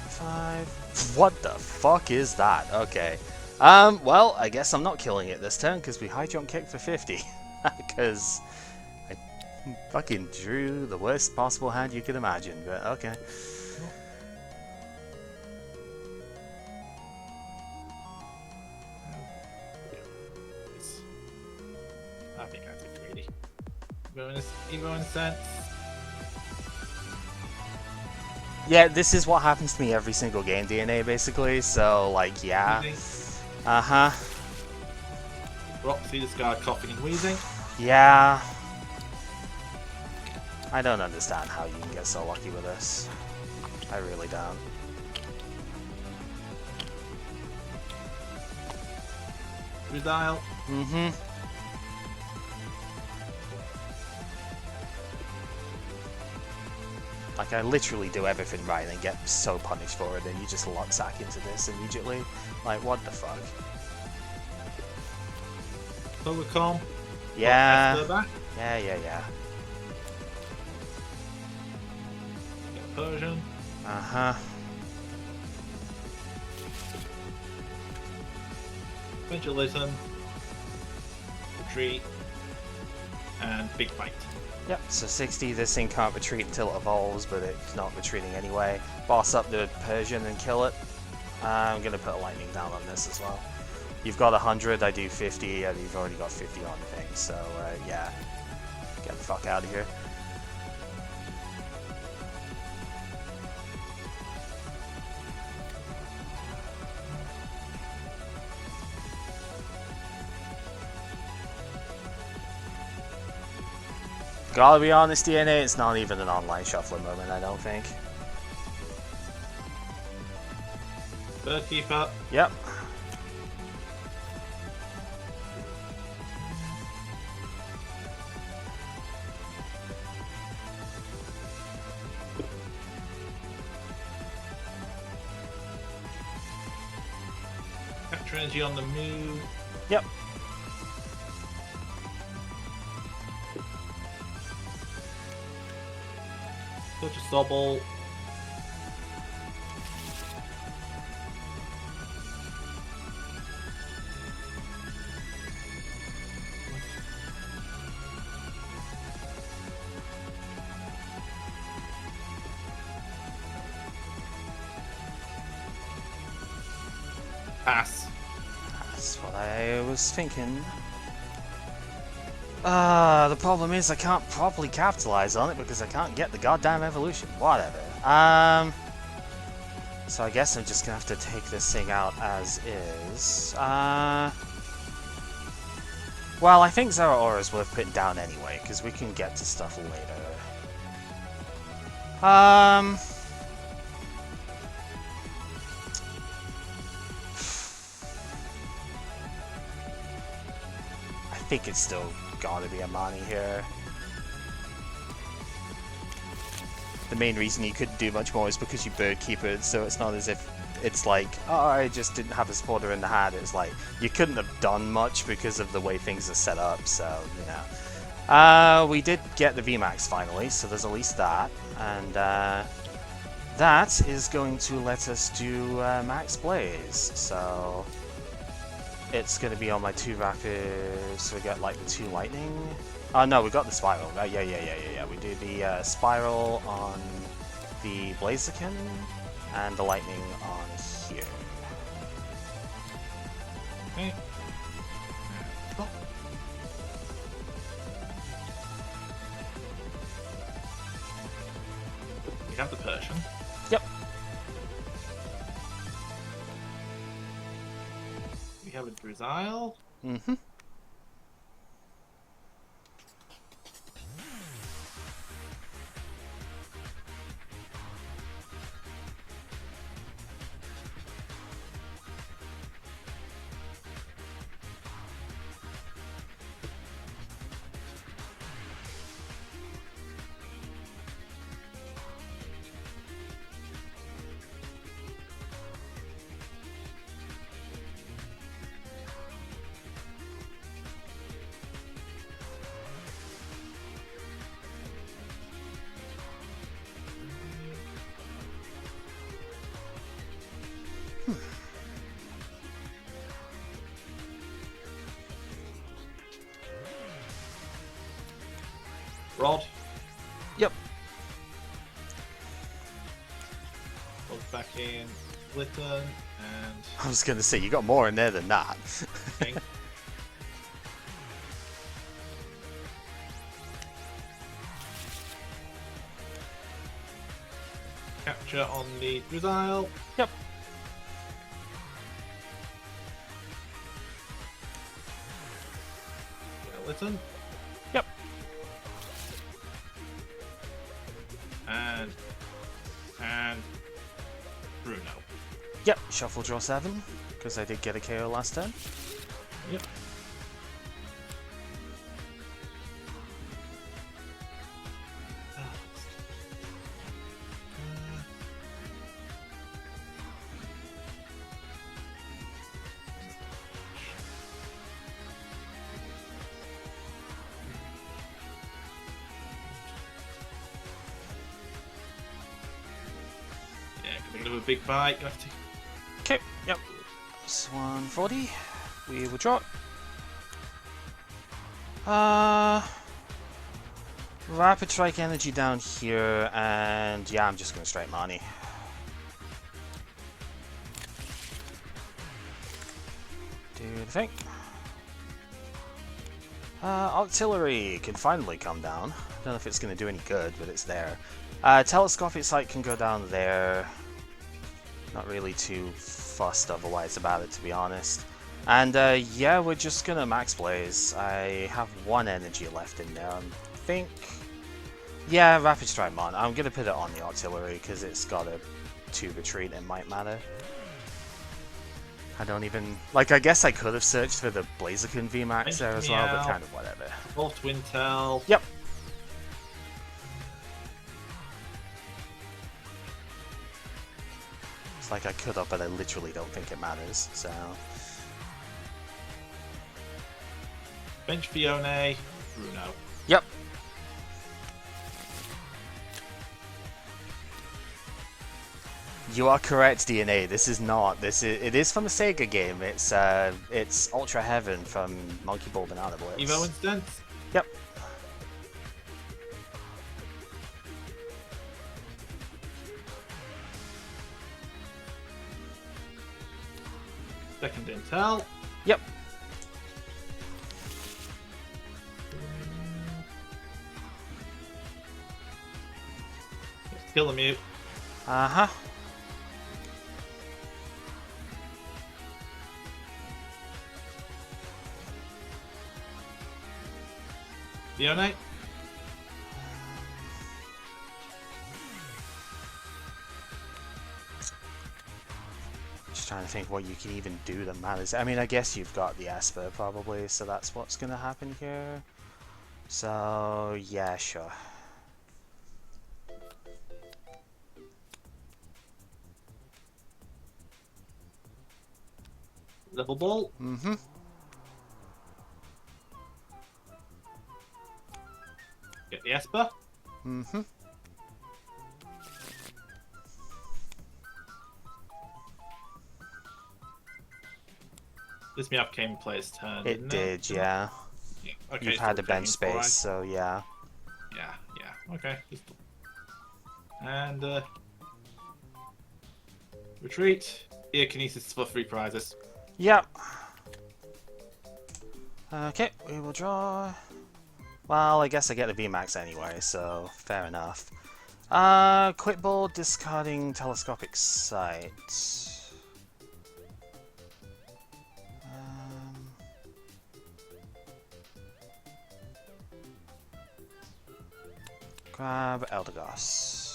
5. What the fuck is that? Okay. Well, I guess I'm not killing it this turn because we high jump kick for 50. Because I fucking drew the worst possible hand you could imagine, but okay. I think I did greedy. Even in a sense. Yeah, this is what happens to me every single game, DNA, basically, so, like, yeah. Uh-huh. Roxy, this guy coughing and wheezing. Yeah. I don't understand how you can get so lucky with this. I really don't. Weavile. Mm-hmm. Like, I literally do everything right and get so punished for it, and you just lock sack into this immediately. Like, what the fuck? Overcom. Yeah. Back. Yeah. Get Persian. Uh-huh. Vigilism. Retreat. And Big Bite. Yep, so 60, this thing can't retreat until it evolves, but it's not retreating anyway. Boss up the Persian and kill it. I'm gonna put a lightning down on this as well. You've got 100, I do 50, and you've already got 50 on things, so yeah. Get the fuck out of here. Gotta be honest, DNA, it's not even an online shuffler moment, I don't think. Birdkeeper. Yep. Capture energy on the move. Yep. Touch a Sobble. Pass. That's what I was thinking. The problem is I can't properly capitalize on it because I can't get the goddamn evolution. Whatever. So I guess I'm just gonna have to take this thing out as is. Well, I think Zeraora is worth putting down anyway, because we can get to stuff later. I think it's still gotta be a Mani here. The main reason you couldn't do much more is because you bird keep it, so it's not as if it's like, oh, I just didn't have a supporter in the hand. It's like, you couldn't have done much because of the way things are set up, so, you know. We did get the VMAX finally, so there's at least that. And that is going to let us do Max Blaze, so it's going to be on my 2 rapids, so we get like the 2 lightning. Oh no, we got the spiral, right? Yeah. We do the spiral on the Blaziken and the lightning on here. Okay. Oh. We have the Persian. Yep. We have a Weavile. Mm-hmm. Rod. Yep. Rod's back in. Litten and I was going to say, you got more in there than that. King. Capture on the Weavile. Yep. Skeleton. Yep. And Bruno. Yep, shuffle draw 7, because I did get a KO last turn. Yep. Another big bite. You have to. Okay, yep. Swan 40. We will draw. Rapid Strike Energy down here, and yeah, I'm just gonna strike money. Do the thing. Artillery can finally come down. Don't know if it's gonna do any good, but it's there. Telescopic Sight can go down there. Not really too fussed otherwise about it, to be honest. And yeah, we're just gonna Max Blaze. I have 1 energy left in there, I think. Yeah, Rapid Strike Mon. I'm gonna put it on the artillery because it's got a 2 retreat. It might matter. I don't even like. I guess I could have searched for the Blaziken VMAX there as well, but kind of whatever. Wolf Twintel. Yep. It's like I could have, but I literally don't think it matters. So. Bench Fiona. Bruno. Yep. You are correct, DNA. This is not. It is from a Sega game. It's Ultra Heaven from Monkey Ball Banana Blitz. Evo Instance. Yep. Second Intel. Yep. Kill the mute. Uh-huh. Fiona. Just trying to think what you can even do that matters. I mean, I guess you've got the Esper probably, so that's what's gonna happen here. So yeah, sure. Level ball. Mm-hmm. Get the Esper. Mm-hmm. This Meowth came player's turn. It did, yeah. Yeah. Okay, You've had a bench space, so yeah. Yeah. Okay. And retreat. Kinesis for 3 prizes. Yep. Okay, we will draw. Well, I guess I get the VMAX anyway, so fair enough. Quick ball, discarding Telescopic Sight. Grab Eldegoss.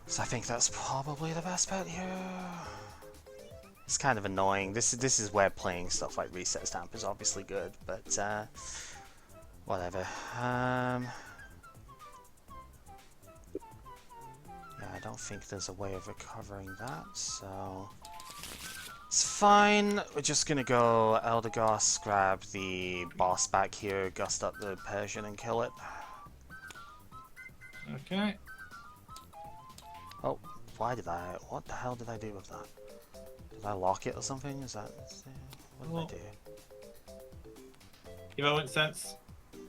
So I think that's probably the best bet here. It's kind of annoying. This is where playing stuff like Reset Stamp is obviously good, but whatever. Yeah, I don't think there's a way of recovering that, so it's fine. We're just gonna go Eldegoss, grab the boss back here, gust up the Persian and kill it. Okay. Oh, why did I? What the hell did I do with that? Did I lock it or something? Is that? What did I do? Evo Instance.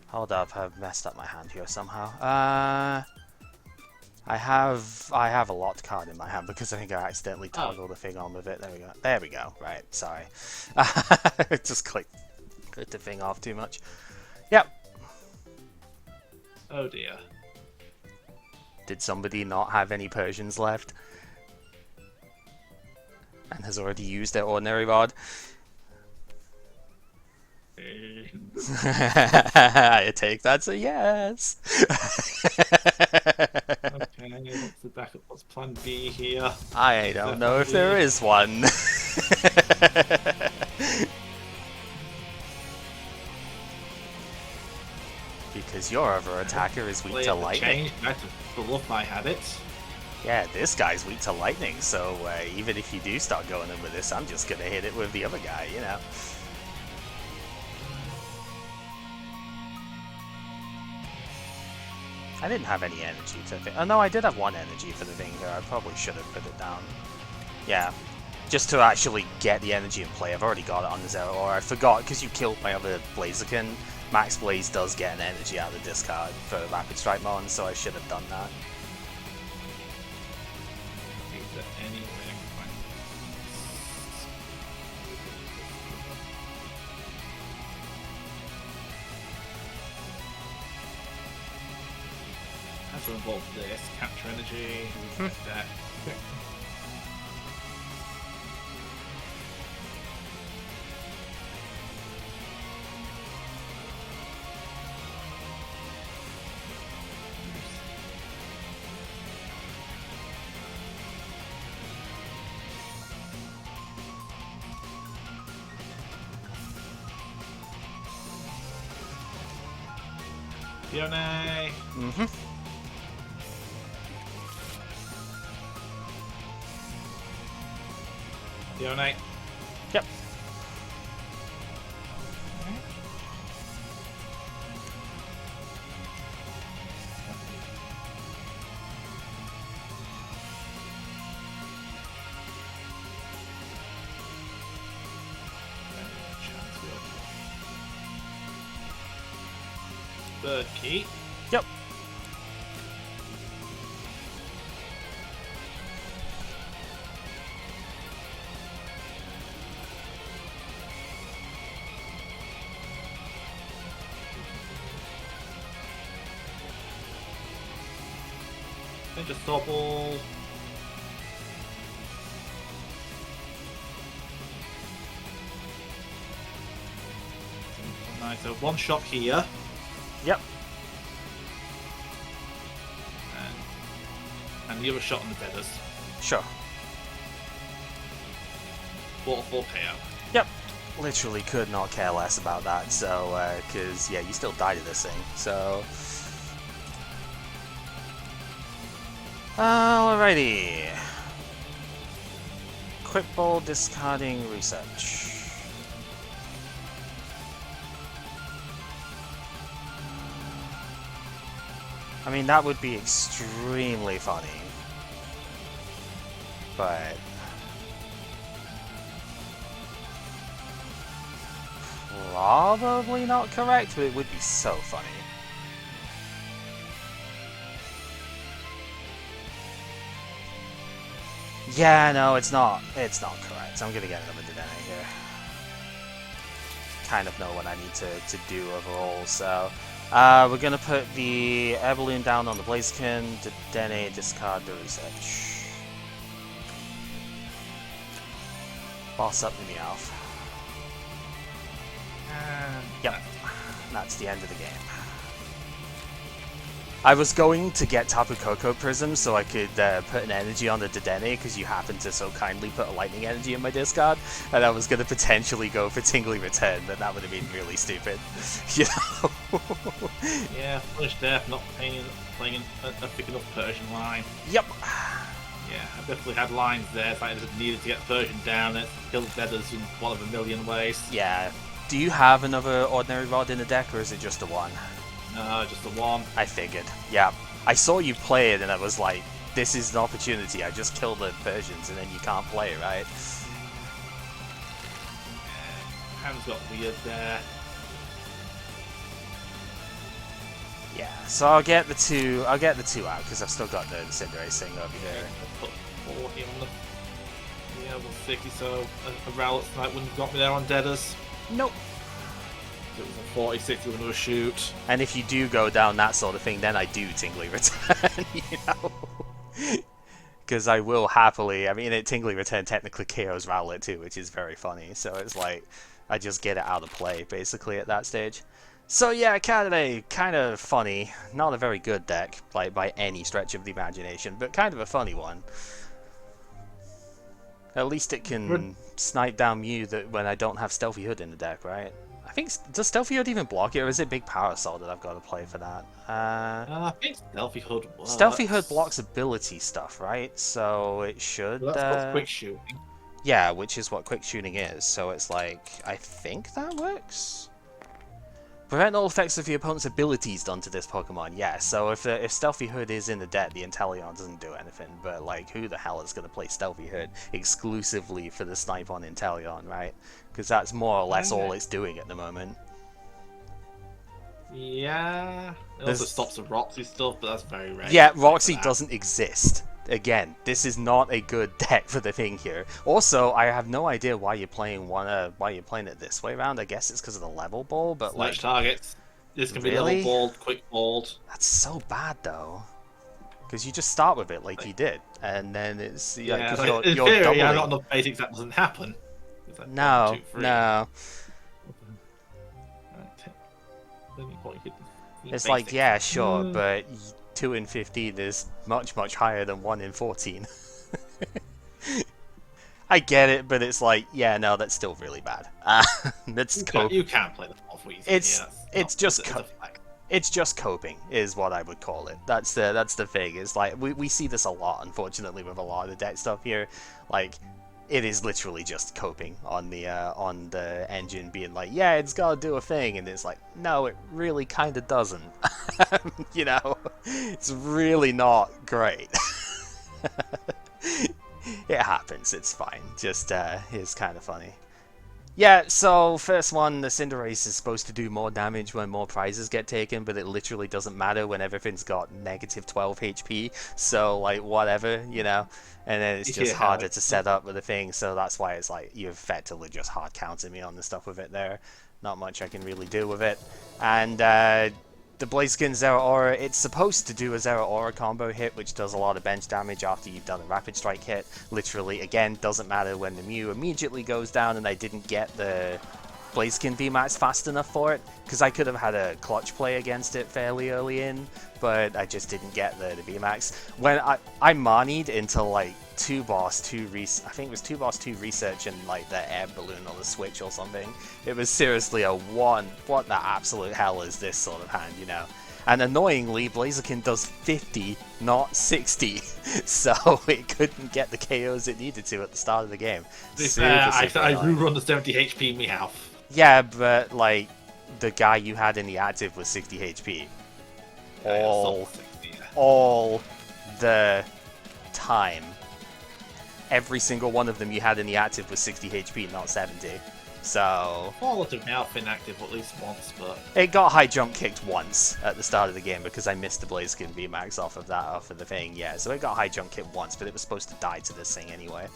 Hold up, I've messed up my hand here somehow. I have a locked card in my hand because I think I accidentally toggled the thing on with it. There we go. There we go. Right, sorry. Just clicked the thing off too much. Yep. Oh dear. Did somebody not have any Persians left? And has already used their ordinary rod? I take that's a yes. Okay, what's the backup? What's plan B here? I don't know if there is one. Because your other attacker is weak to lightning. The luck I had it. Yeah, this guy's weak to lightning, so even if you do start going in with this, I'm just gonna hit it with the other guy, you know. I didn't have any energy to think. Oh no, I did have one energy for the thing here. I probably should have put it down. Yeah, just to actually get the energy in play. I've already got it on the Zeraora. I forgot because you killed my other Blaziken. Max Blaze does get an energy out of the discard for Rapid Strike Mon, so I should have done that. Is there any way I can find has to involve this capture energy. Like that. Okay. Fiona. Fiona. Yep. Bird key. Yep. Then just double. Nice, so one shot here. Yep. And the other shot on the bedders. Sure. Waterfall payout. Yep. Literally could not care less about that, so, because, yeah, you still died to this thing, so... Alrighty. Quick Ball discarding research. I mean, that would be extremely funny. But... probably not correct, but it would be so funny. Yeah, no, it's not. It's not correct. I'm gonna get another Dedenne here. Kind of know what I need to do overall, so... we're gonna put the Air Balloon down on the Blaziken, Dedenne, discard the research. Boss up the Meowth. Yep, that's the end of the game. I was going to get Tapu Koko Prism so I could put an energy on the Dedenne because you happened to so kindly put a lightning energy in my discard, and I was going to potentially go for Tingly Return, but that would have been really stupid. You know? Yeah, Punish Death, not playing a big enough Persian line. Yep. Yeah, I definitely had lines there, so I just needed to get Persian down. It killed Bedders in one of a million ways. Yeah. Do you have another Ordinary Rod in the deck, or is it just the one? No, just the one. I figured. Yeah. I saw you play it, and I was like, this is an opportunity. I just killed the Persians, and then you can't play, right? Hands got weird there. Yeah, so I'll get the two out, because I've still got the Cinderace thing over here. Put 40 on the... Yeah, 160, so a Rowlet tonight wouldn't have got me there on Deaders. Nope. It was a 40, 60 with another shoot. And if you do go down that sort of thing, then I do Tingly Return, you know? Because I will happily, I mean, Tingly Return technically KOs Rowlet too, which is very funny, so it's like, I just get it out of play, basically, at that stage. So yeah, Caturday, kind of funny. Not a very good deck, like, by any stretch of the imagination, but kind of a funny one. At least it can snipe down Mew that when I don't have Stealthy Hood in the deck, right? I think, does Stealthy Hood even block it, or is it Big Parasol that I've got to play for that? I think Stealthy Hood works. Stealthy Hood blocks ability stuff, right? So it should... Well, that's called quick shooting. Yeah, which is what quick shooting is, so it's like, I think that works? Prevent all effects of your opponent's abilities done to this Pokemon, yeah, so if Stealthy Hood is in the deck, the Inteleon doesn't do anything, but like, who the hell is going to play Stealthy Hood exclusively for the snipe on Inteleon, right? Because that's more or less all it's doing at the moment. Yeah, it also stops the Roxy stuff, but that's very rare. Yeah, Roxy doesn't exist. Again, this is not a good deck for the thing here. Also, I have no idea why you're playing it this way around. I guess it's because of the level ball, but like targets. This can be really? level balled, quick balled. That's so bad though. Because you just start with it like you did, and then it's yeah. Like, in you're theory, doubling. I'm not enough basics that doesn't happen. Like No, 1, 2, 3. no. It's like, yeah, sure, but 2 in 15 is much, much higher than 1 in 14. I get it, but it's like, yeah, no, that's still really bad. You can't play the fourth Weavile. It's just coping, is what I would call it. That's the thing. Is like we see this a lot, unfortunately, with a lot of the deck stuff here. Like, it is literally just coping on the engine, being like, yeah, it's gotta do a thing, and it's like, no, it really kind of doesn't. You know, it's really not great. It happens. It's fine. Just it's kind of funny. Yeah, so first one, the Cinderace is supposed to do more damage when more prizes get taken, but it literally doesn't matter when everything's got negative 12 HP, so like whatever, you know, and then it's just harder to set up with the thing, so that's why it's like you effectively just hard counted me on the stuff with it there. Not much I can really do with it. And the Blaziken Zeraora, it's supposed to do a Zeraora combo hit, which does a lot of bench damage after you've done a Rapid Strike hit. Literally, again, doesn't matter when the Mew immediately goes down, and I didn't get the Blaziken VMAX fast enough for it, because I could have had a clutch play against it fairly early in, but I just didn't get the VMAX. When I manied into like 2 boss 2 I think it was 2 boss 2 research and like the air balloon or the switch or something. It was seriously a what the absolute hell is this sort of hand, you know? And annoyingly, Blaziken does 50, not 60, so it couldn't get the KOs it needed to at the start of the game. I rerun the 70 HP Meowth. Yeah, but like the guy you had in the active was 60 HP. All the time. Every single one of them you had in the active was 60 HP, not 70. So all of them Meowth inactive at least once, but it got high jump kicked once at the start of the game because I missed the Blaziken VMAX off of the thing. Yeah, so it got high jump kicked once, but it was supposed to die to this thing anyway,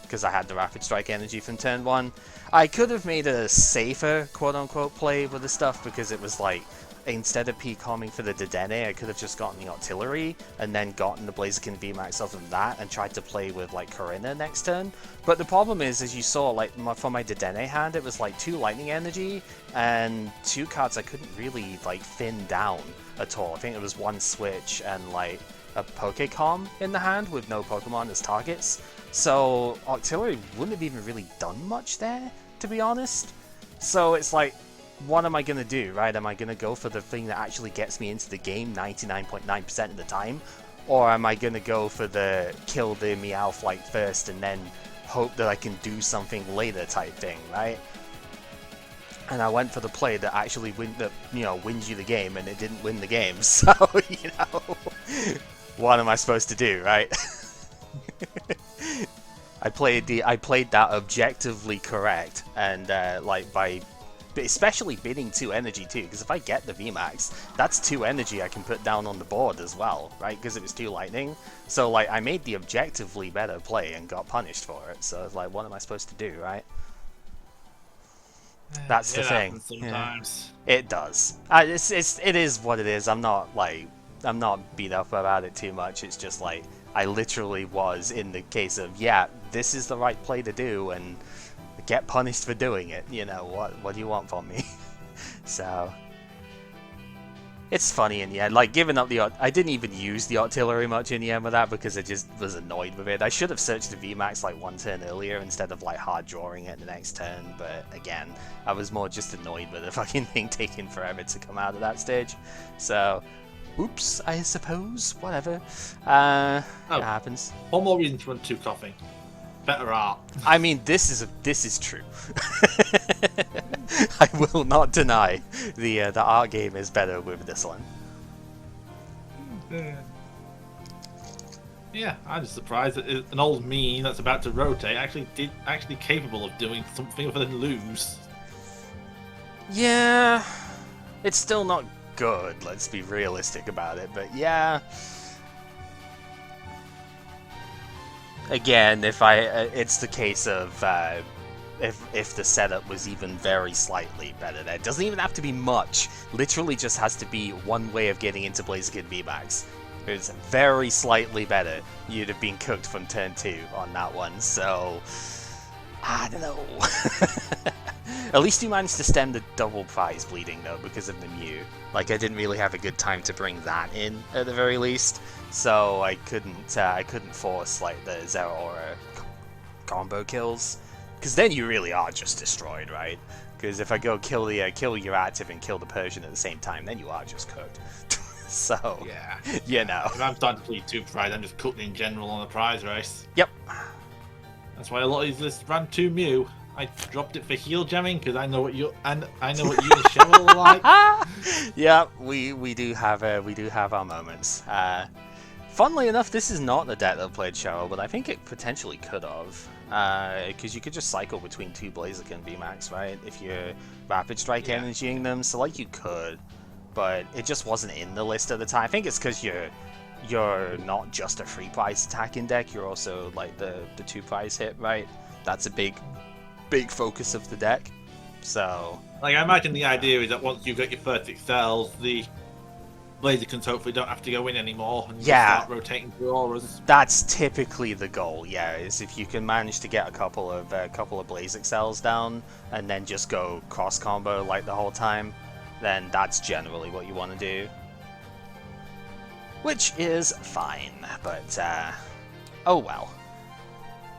because I had the Rapid Strike energy from turn 1. I could have made a safer quote-unquote play with the stuff, because it was like, instead of P-comming for the Dedenne, I could have just gotten the Artillery, and then gotten the Blaziken VMAX off of that, and tried to play with like Corinna next turn. But the problem is, as you saw, like for my Dedenne hand, it was like 2 Lightning Energy, and 2 cards I couldn't really like thin down at all. I think it was 1 Switch, and like a Pokécom in the hand with no Pokemon as targets. So Artillery wouldn't have even really done much there, to be honest. So it's like, what am I going to do, right? Am I going to go for the thing that actually gets me into the game 99.9% of the time? Or am I going to go for the kill the Meowth like first and then hope that I can do something later type thing, right? And I went for the play that actually wins you the game, and it didn't win the game. So, you know, what am I supposed to do, right? I played that objectively correct, and like by especially bidding 2 energy too, because if I get the VMAX, that's 2 energy I can put down on the board as well, right? Because it was 2 lightning. So like I made the objectively better play and got punished for it. So it's like, what am I supposed to do, right? That's the thing. Sometimes it does. It is what it is. I'm not beat up about it too much. It's just like, I literally was in the case of, yeah, this is the right play to do, and get punished for doing it. You know, what do you want from me? So it's funny in the end. Like, giving up the I didn't even use the artillery much in the end with that because I just was annoyed with it. I should have searched the VMAX like one turn earlier instead of like hard drawing it the next turn. But again, I was more just annoyed with the fucking thing taking forever to come out of that stage. So, oops, I suppose. Whatever. It happens. One more reason to run 2 coughing. Better art. I mean, this is true. I will not deny the art game is better with this one. Yeah, I'm just surprised that an old meme that's about to rotate actually capable of doing something other than lose. Yeah, it's still not good. Let's be realistic about it. But yeah. Again, it's the case of if the setup was even very slightly better there. It doesn't even have to be much. Literally just has to be one way of getting into Blaziken VMAX. If it was very slightly better, you'd have been cooked from turn 2 on that one. So, I don't know. At least you managed to stem the double prize bleeding though because of the Mew. Like, I didn't really have a good time to bring that in at the very least. So I couldn't force like the Zeraora combo kills, because then you really are just destroyed, right? Because if I go kill your active and kill the Persian at the same time, then you are just cooked. So yeah, you know. If I'm starting to play 2 prize, I'm just cooked in general on a prize race. Yep. That's why a lot of these lists ran 2 Mew. I dropped it for heal jamming because I know what you and Cheryl are like. Yeah, we do have our moments. Funnily enough, this is not the deck that played Cheryl, but I think it potentially could have. Because you could just cycle between 2 Blaziken VMAX, right? If you're Rapid Strike energying them, so like you could, but it just wasn't in the list at the time. I think it's because you're not just a 3 prize attacking deck, you're also like the 2 prize hit, right? That's a big focus of the deck. So, like, I imagine the idea is that once you get your first excels, the Blazikens hopefully don't have to go in anymore and just start rotating through auras. That's typically the goal, yeah, is if you can manage to get a couple of Blazexcels down and then just go cross combo like the whole time, then that's generally what you want to do. Which is fine, but oh well.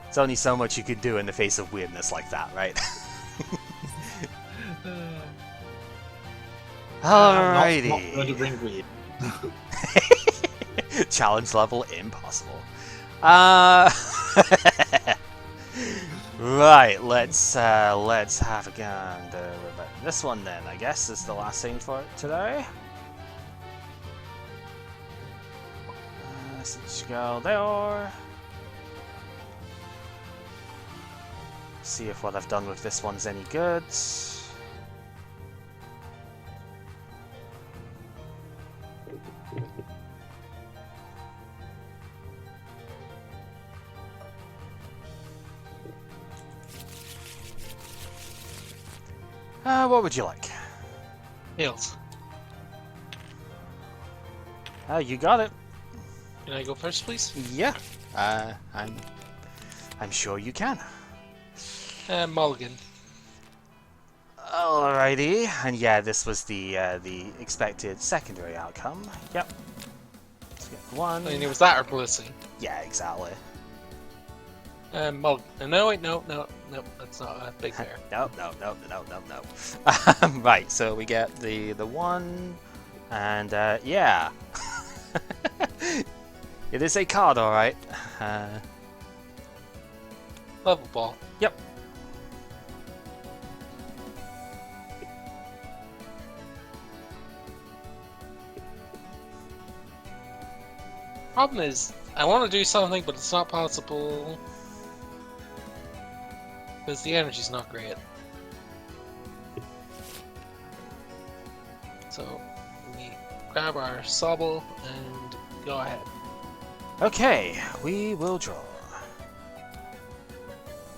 There's only so much you could do in the face of weirdness like that, right? Alrighty. Not going to bring weird. Challenge level impossible. Right, let's have a gander. This one then, I guess, is the last thing for today. Let's go there. See if what I've done with this one's any good. What would you like? Heals. You got it. Can I go first, please? Yeah. I'm sure you can. Mulligan. Alrighty, and yeah, this was the expected secondary outcome. Yep. Let's get 1. I mean, it was that or Blissing. Yeah, exactly. Mulligan. No, wait, no, that's not a big bear. No. Right, so we get the 1, and yeah. It is a card, alright. Level ball. Yep. Problem is, I want to do something, but it's not possible. Because the energy's not great. So, we grab our Sobble and go ahead. Okay, we will draw.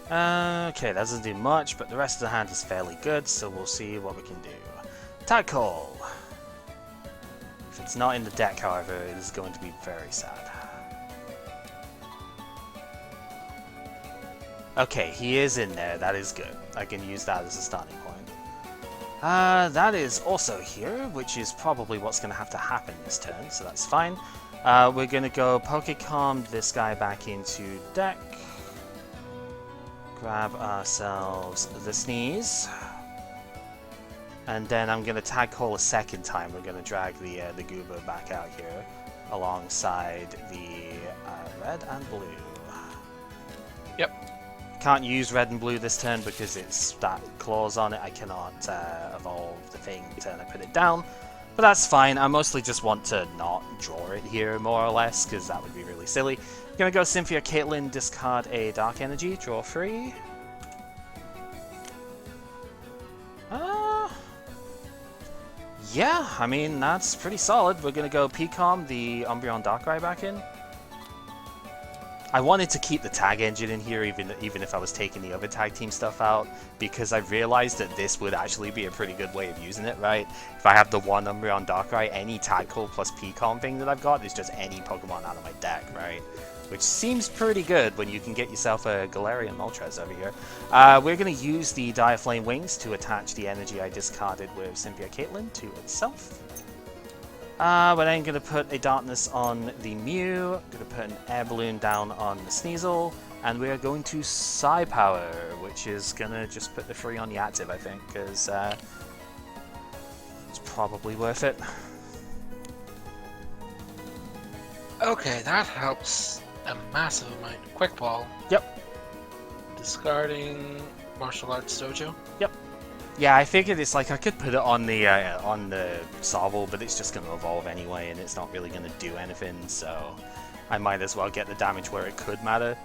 Okay, that doesn't do much, but the rest of the hand is fairly good, so we'll see what we can do. Tag call. If it's not in the deck, however, it is going to be very sad. Okay, he is in there. That is good. I can use that as a starting point. That is also here, which is probably what's going to have to happen this turn, so that's fine. We're going to go Pokécom this guy back into deck. Grab ourselves the Sneeze. And then I'm going to tag call a second time. We're going to drag the Goober back out here alongside the red and blue. Yep. Can't use red and blue this turn because it's that clause on it. I cannot evolve the thing until I put it down. But that's fine. I mostly just want to not draw it here, more or less, because that would be really silly. I'm going to go Cynthia Caitlyn, discard a Dark Energy, draw 3. Yeah, I mean, that's pretty solid. We're going to go Pecom, the Umbreon Darkrai back in. I wanted to keep the tag engine in here, even if I was taking the other tag team stuff out, because I realized that this would actually be a pretty good way of using it, right? If I have the one Umbreon Darkrai, any tag call plus Pecom thing that I've got is just any Pokemon out of my deck, right? Which seems pretty good when you can get yourself a Galarian Moltres over here. We're going to use the Dire Flame Wings to attach the energy I discarded with Cynthia Caitlyn to itself. We're then going to put a Darkness on the Mew, going to put an Air Balloon down on the Sneasel, and we are going to Psy Power, which is going to just put the free on the active, I think, because it's probably worth it. Okay, that helps a massive amount. Quick Ball. Yep. Discarding Martial Arts Dojo. Yep. Yeah, I figured it's like I could put it on the Sobble, but it's just going to evolve anyway, and it's not really going to do anything, so I might as well get the damage where it could matter.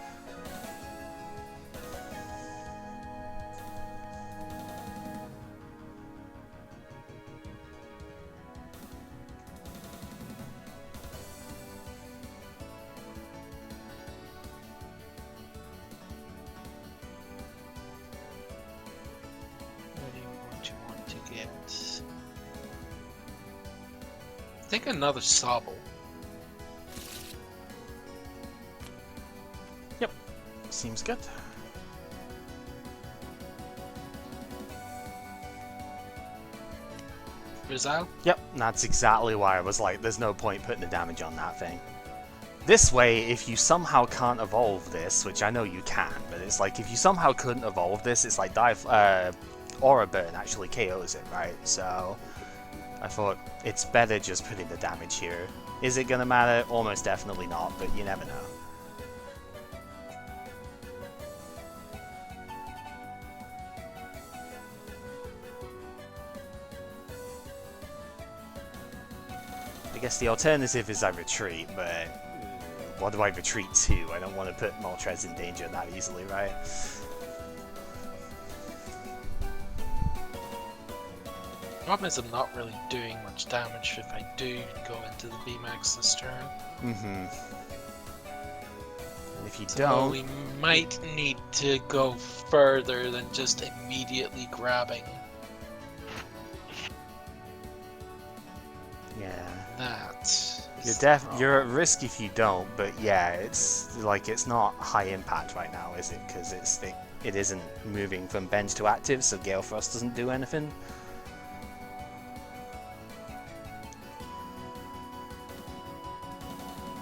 I think another Sobble. Yep, seems good. Weavile? Yep, that's exactly why I was like, there's no point putting the damage on that thing. This way, if you somehow can't evolve this, which I know you can, but it's like, if you somehow couldn't evolve this, it's like Aura Burn actually KOs it, right? So I thought it's better just putting the damage here. Is it going to matter? Almost definitely not, but you never know. I guess the alternative is I retreat, but what do I retreat to? I don't want to put Moltres in danger that easily, right? The problem is I'm not really doing much damage if I do go into the VMAX this turn. And if you So don't... we might need to go further than just immediately grabbing that. You're at risk if you don't, but yeah, it's like it's not high impact right now, is it? Because it isn't moving from bench to active, so Gale Frost doesn't do anything.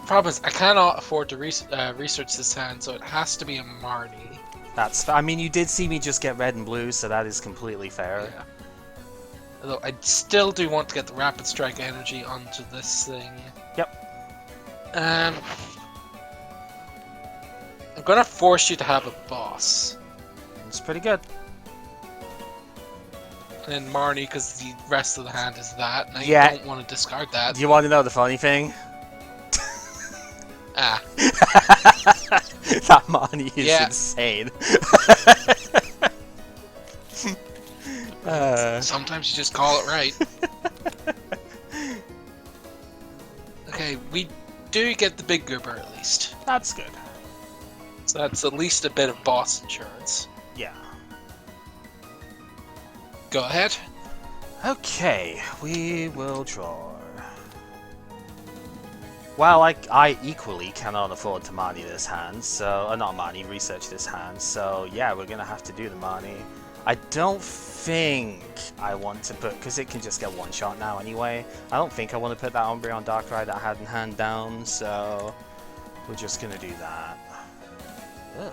Problem is, I cannot afford to research this hand, so it has to be a Marnie. I mean, you did see me just get red and blue, so that is completely fair. Yeah. Although I still do want to get the Rapid Strike energy onto this thing. Yep. I'm gonna force you to have a boss. It's pretty good. And then Marnie, because the rest of the hand is that, and I don't want to discard that. Do you want to know the funny thing? Ah. That Marnie is insane. Sometimes you just call it right. Okay, we do get the big goober at least. That's good. So that's at least a bit of boss insurance. Yeah. Go ahead. Okay, we will draw. Well, I equally cannot afford to money this hand, so not money, research this hand. So yeah, we're gonna have to do the money. I don't think I want to put, because it can just get one shot now anyway. I don't think I want to put that Umbreon Darkrai that I had in hand down, so we're just gonna do that. Oh,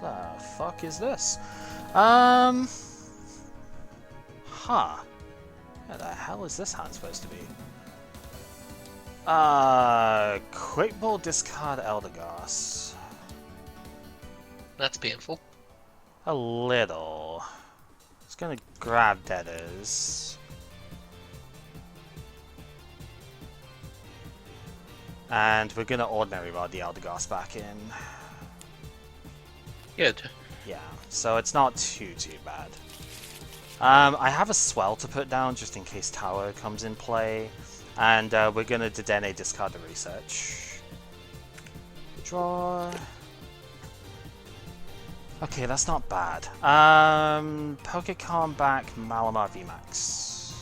the fuck is this? Huh? Where the hell is this hand supposed to be? Quick Ball, discard Eldegoss. That's painful. A little. It's gonna grab Deaders. And we're gonna Ordinary Rod the Eldegoss back in. Good. Yeah, so it's not too bad. I have a Swell to put down just in case Tower comes in play. And we're gonna Dedenne discard the research. Draw. Okay, that's not bad. Pokémon back Malamar VMAX.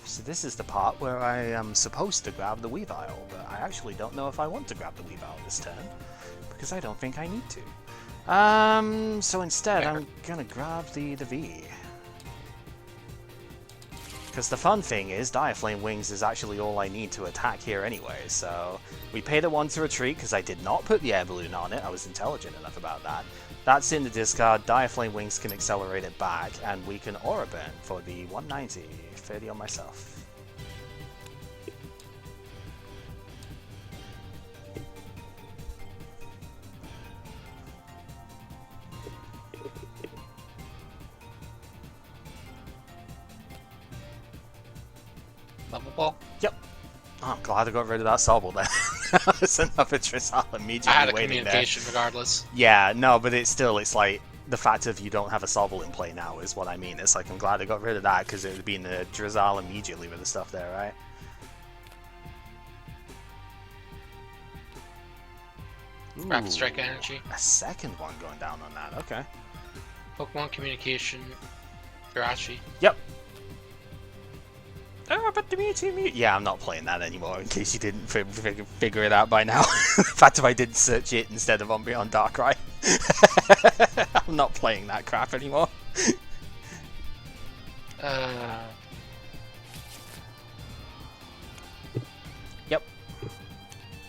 So this is the part where I am supposed to grab the Weavile, but I actually don't know if I want to grab the Weavile this turn, because I don't think I need to. So instead, I'm gonna grab the V. Because the fun thing is, Direflame Wings is actually all I need to attack here anyway, so we paid a 1 to retreat because I did not put the air balloon on it, I was intelligent enough about that. That's in the discard, Direflame Wings can accelerate it back, and we can Aura Burn for the 190, 30 on myself. Level ball. Yep. Oh, I'm glad I got rid of that Sobble then. That's another Drizzle immediately I had a waiting communication regardless. Yeah, no, but it's like, the fact of you don't have a Sobble in play now is what I mean. It's like, I'm glad I got rid of that, because it would have been a Drizzle immediately with the stuff there, right? Rapid Strike Energy. A second one going down on that, okay. Pokemon Communication. Jirachi. Yep. Oh, but the Mewtwo. Yeah, I'm not playing that anymore, in case you didn't figure it out by now. The fact if I didn't search it instead of Umbreon Darkrai. I'm not playing that crap anymore. Yep.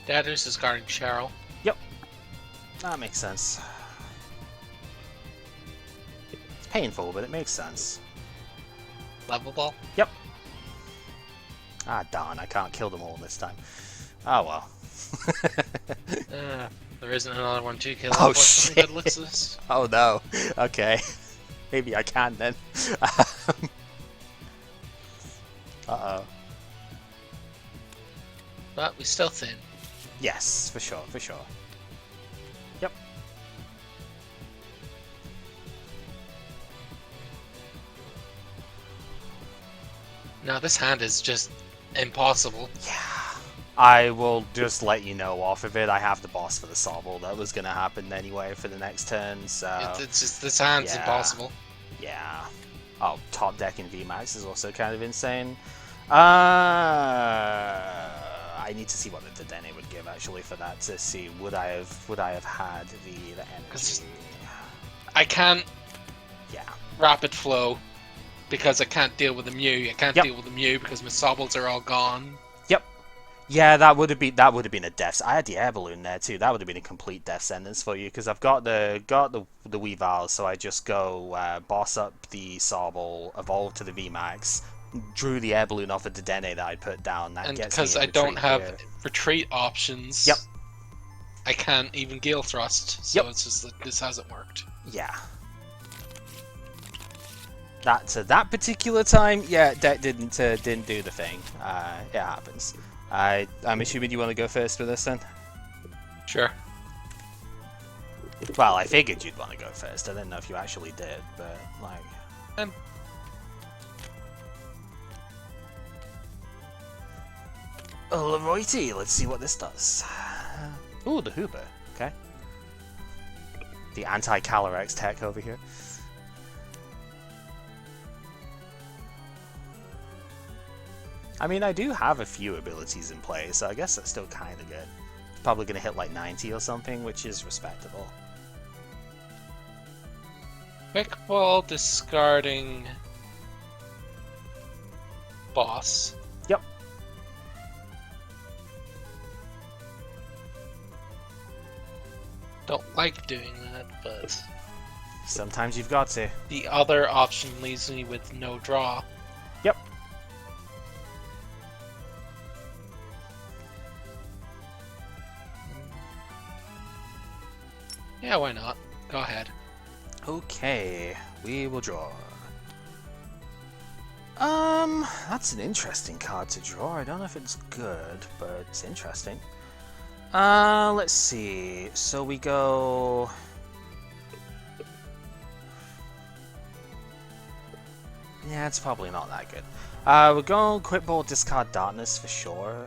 Dadders is guarding Cheryl. Yep. That makes sense. It's painful, but it makes sense. Level ball. Yep. Ah, darn, I can't kill them all this time. Oh well. There isn't another one to kill. Oh shit! That looks this. Oh no. Okay. Maybe I can then. Uh-oh. But we still thin. Yes, for sure, for sure. Yep. Now this hand is just impossible. Yeah. I will just let you know off of it. I have the boss for the Sobble. That was going to happen anyway for the next turn, so... It's just, this hand's yeah. impossible. Yeah. Oh, top deck in VMAX is also kind of insane. I need to see what the Dedenne would give, actually, for that, to see would I have had the energy. I can't Yeah. rapid flow because I can't deal with the Mew. I can't Yep. deal with the Mew because my Sobbles are all gone. Yep. Yeah, that would have been a death. I had the air balloon there too. That would have been a complete death sentence for you because I've got the Weavile, so I just go boss up the Sobble, evolve to the VMAX, drew the air balloon off of the Dedenne that I put down. That And gets because me a I don't retreat have here. retreat options, Yep. I can't even Gale Thrust. So Yep. it's just like this hasn't worked. Yeah. That particular time, yeah, deck didn't do the thing. It happens. I'm assuming you want to go first for this then? Sure. Well, I figured you'd want to go first. I didn't know if you actually did, but like. Alrighty, let's see what this does. Ooh, the Hooper. Okay. The anti-Calyrex tech over here. I mean, I do have a few abilities in play, so I guess that's still kind of good. Probably going to hit like 90 or something, which is respectable. Quick ball discarding boss. Yep. Don't like doing that, but Sometimes you've got to. the other option leaves me with no draw. Yep. Yeah, why not? Go ahead. Okay, we will draw. That's an interesting card to draw. I don't know if it's good, but it's interesting. Let's see. So we go... Yeah, it's probably not that good. We're going Quick Ball, discard Darkness for sure.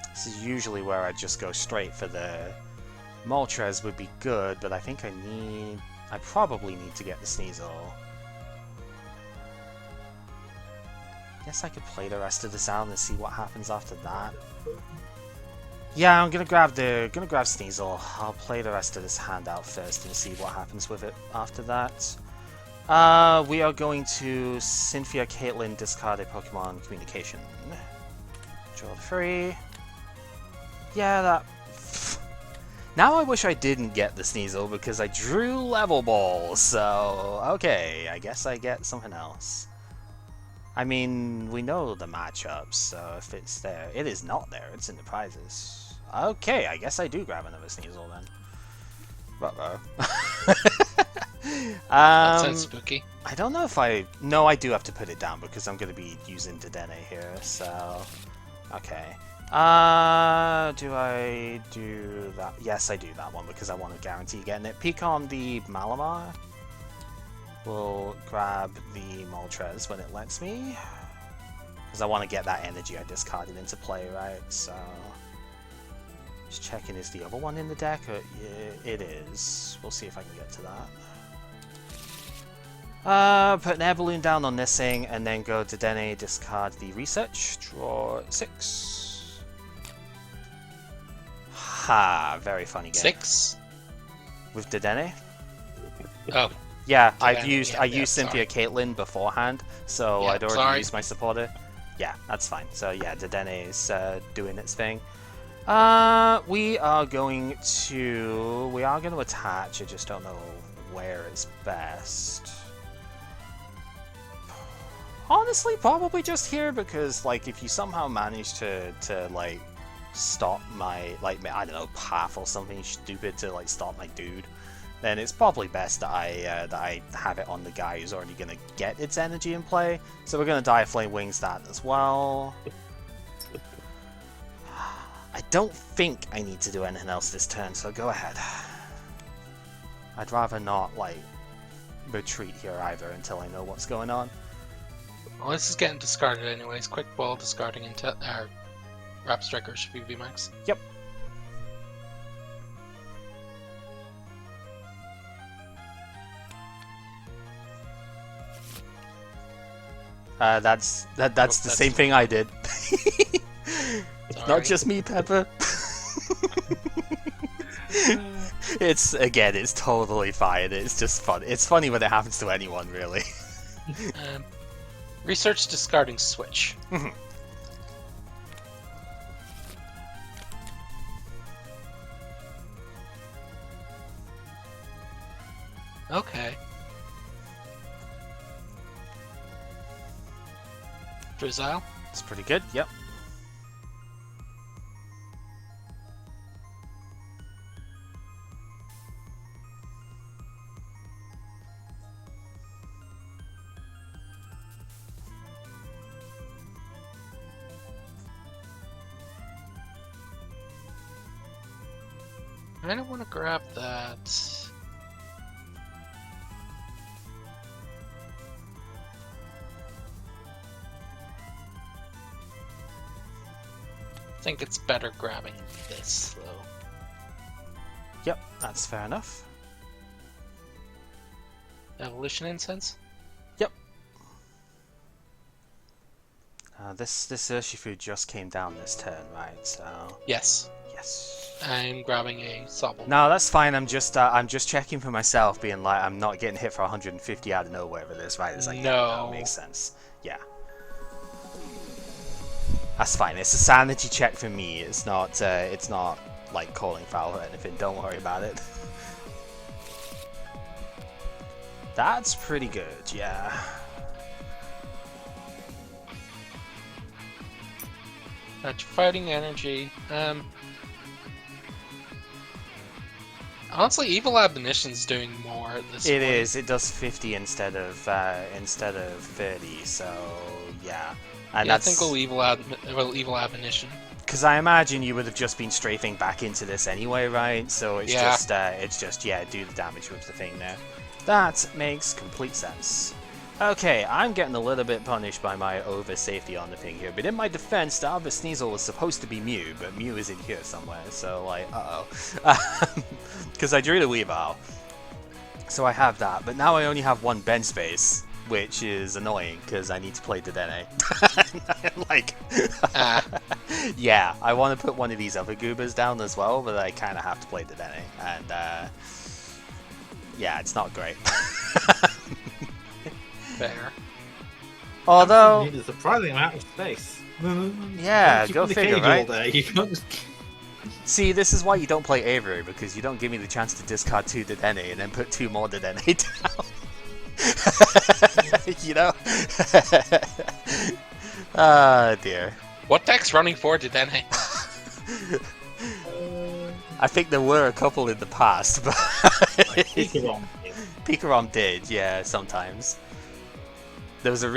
This is usually where I just go straight for the Moltres would be good, but I think I probably need to get the Sneasel. Guess I could play the rest of this out and see what happens after that. Yeah, I'm gonna grab Sneasel. I'll play the rest of this hand out first and see what happens with it after that. We are going to Cynthia Caitlin, discard a Pokemon Communication. Draw the 3. Yeah, that... Now I wish I didn't get the Sneasel because I drew Level Ball, so... Okay, I guess I get something else. I mean, we know the matchups, so if it's there... It is not there, it's in the prizes. Okay, I guess I do grab another Sneasel then. Uh-oh. That sounds spooky. I don't know if I... No, I do have to put it down because I'm going to be using Dedenne here, so... Okay. Do I do that? Yes, I do that one because I want to guarantee getting it. Peek on the Malamar. We'll grab the Moltres when it lets me. Because I want to get that energy I discarded into play, right? So... Just checking, is the other one in the deck? Yeah, it is. We'll see if I can get to that. Put an air balloon down on this thing, and then go to Dedenne, discard the research, draw 6. Ha! Very funny game. 6? With Dedenne? Oh. Yeah, Dedenne, I used Cynthia Caitlin beforehand, so Yeah, I'd already sorry. used my supporter. Yeah, that's fine. So yeah, Dedenne is doing its thing. We are going to attach. I just don't know where is best. Honestly, probably just here because, like, if you somehow manage to like stop my, like, I don't know, path or something stupid to like stop my dude, then it's probably best that I have it on the guy who's already gonna get its energy in play. So we're gonna Dire Flame Wings that as well. I don't think I need to do anything else this turn, so go ahead. I'd rather not, like, retreat here either until I know what's going on. Well, this is getting discarded anyways. Quick ball discarding into Rap Striker should be VMAX. Yep. That's the same thing I did. It's not just me, Pepper. It's totally fine. It's just fun. It's funny when it happens to anyone, really. Research discarding switch. Okay. Drizzile? It's pretty good, yep. I don't want to grab that. I think it's better grabbing this, though. Yep, that's fair enough. Evolution Incense? Yep. This Urshifu just came down this turn, right? So Yes. yes. I'm grabbing a Sobble. No, that's fine. I'm just checking for myself, being like I'm not getting hit for 150 out of nowhere with this, right? It's like, yeah, No. that makes sense. Yeah. That's fine. It's a sanity check for me. It's not like calling foul or anything. Don't worry about it. That's pretty good, yeah. That's fighting energy. Honestly, Evil Admonition's doing more at this point. It is. It does 50 instead of 30. So yeah, and Yeah, I that's think we'll Evil Admonition. because I imagine you would have just been strafing back into this anyway, right? So it's Yeah. just yeah, do the damage with the thing there. That makes complete sense. Okay, I'm getting a little bit punished by my over safety on the thing here, but in my defense, the other Sneasel was supposed to be Mew, but Mew is in here somewhere, so like, because I drew the Weavile. So I have that, but now I only have one bench space, which is annoying, because I need to play Dedenne. Like, yeah, I want to put one of these other Goobers down as well, but I kind of have to play Dedenne, and yeah, it's not great. Fair. Although, You need a surprising amount of space. yeah, Keep go in the figure, cage right? all day. You can't just... See, this is why you don't play Avery, because you don't give me the chance to discard 2 Dedenne and then put 2 more Dedenne down. You know? Ah, dear. What deck's running for Dedenne? I think there were a couple in the past, but Like, Pikarom. Pikarom did, yeah, sometimes. There was a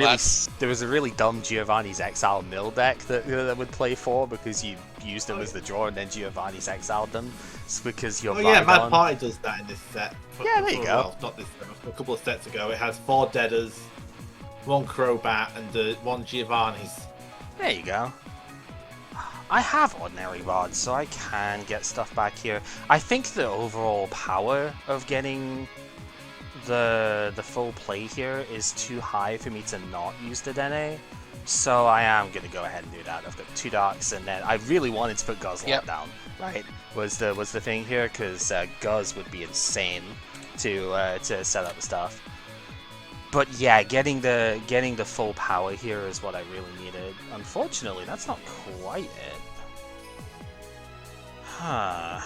really dumb Giovanni's Exile mill deck that would play 4 because you used them as the draw and then Giovanni's exiled them. It's because you're Oh yeah, Mad Bardon. Party does that in this set. Yeah, there you go. Well, not this set, a couple of sets ago. It has 4 Deaders, 1 Crobat, and 1 Giovanni's. There you go. I have Ordinary Rod, so I can get stuff back here. I think the overall power of getting the full play here is too high for me to not use the Dedenne. So I am going to go ahead and do that. I've got 2 Darks, and then I really wanted to put Guzzlord down, right? Was the thing here, because Guzz would be insane to set up stuff. But yeah, getting the full power here is what I really needed. Unfortunately, that's not quite it. Huh.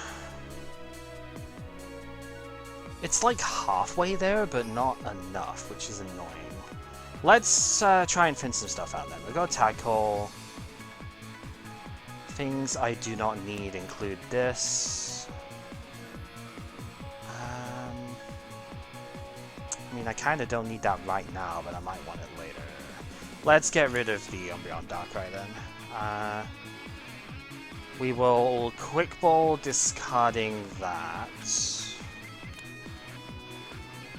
It's like halfway there, but not enough, which is annoying. Let's try and fin some stuff out then. We'll go Tackle. Things I do not need include this. I mean, I kind of don't need that right now, but I might want it later. Let's get rid of the Umbreon Darkrai then. We will Quick Ball, discarding that.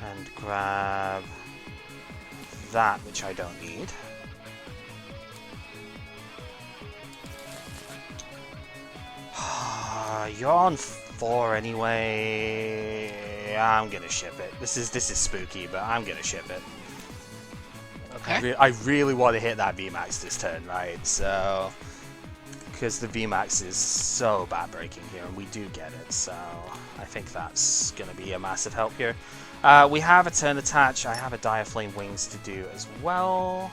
And grab that, which I don't need. You're on 4 anyway. I'm gonna ship it. This is spooky, but I'm gonna ship it. Okay. I really want to hit that VMAX this turn, right? So, because the VMAX is so backbreaking here, and we do get it. So I think that's gonna be a massive help here. We have a turn attach. I have a Dire Flame Wings to do as well.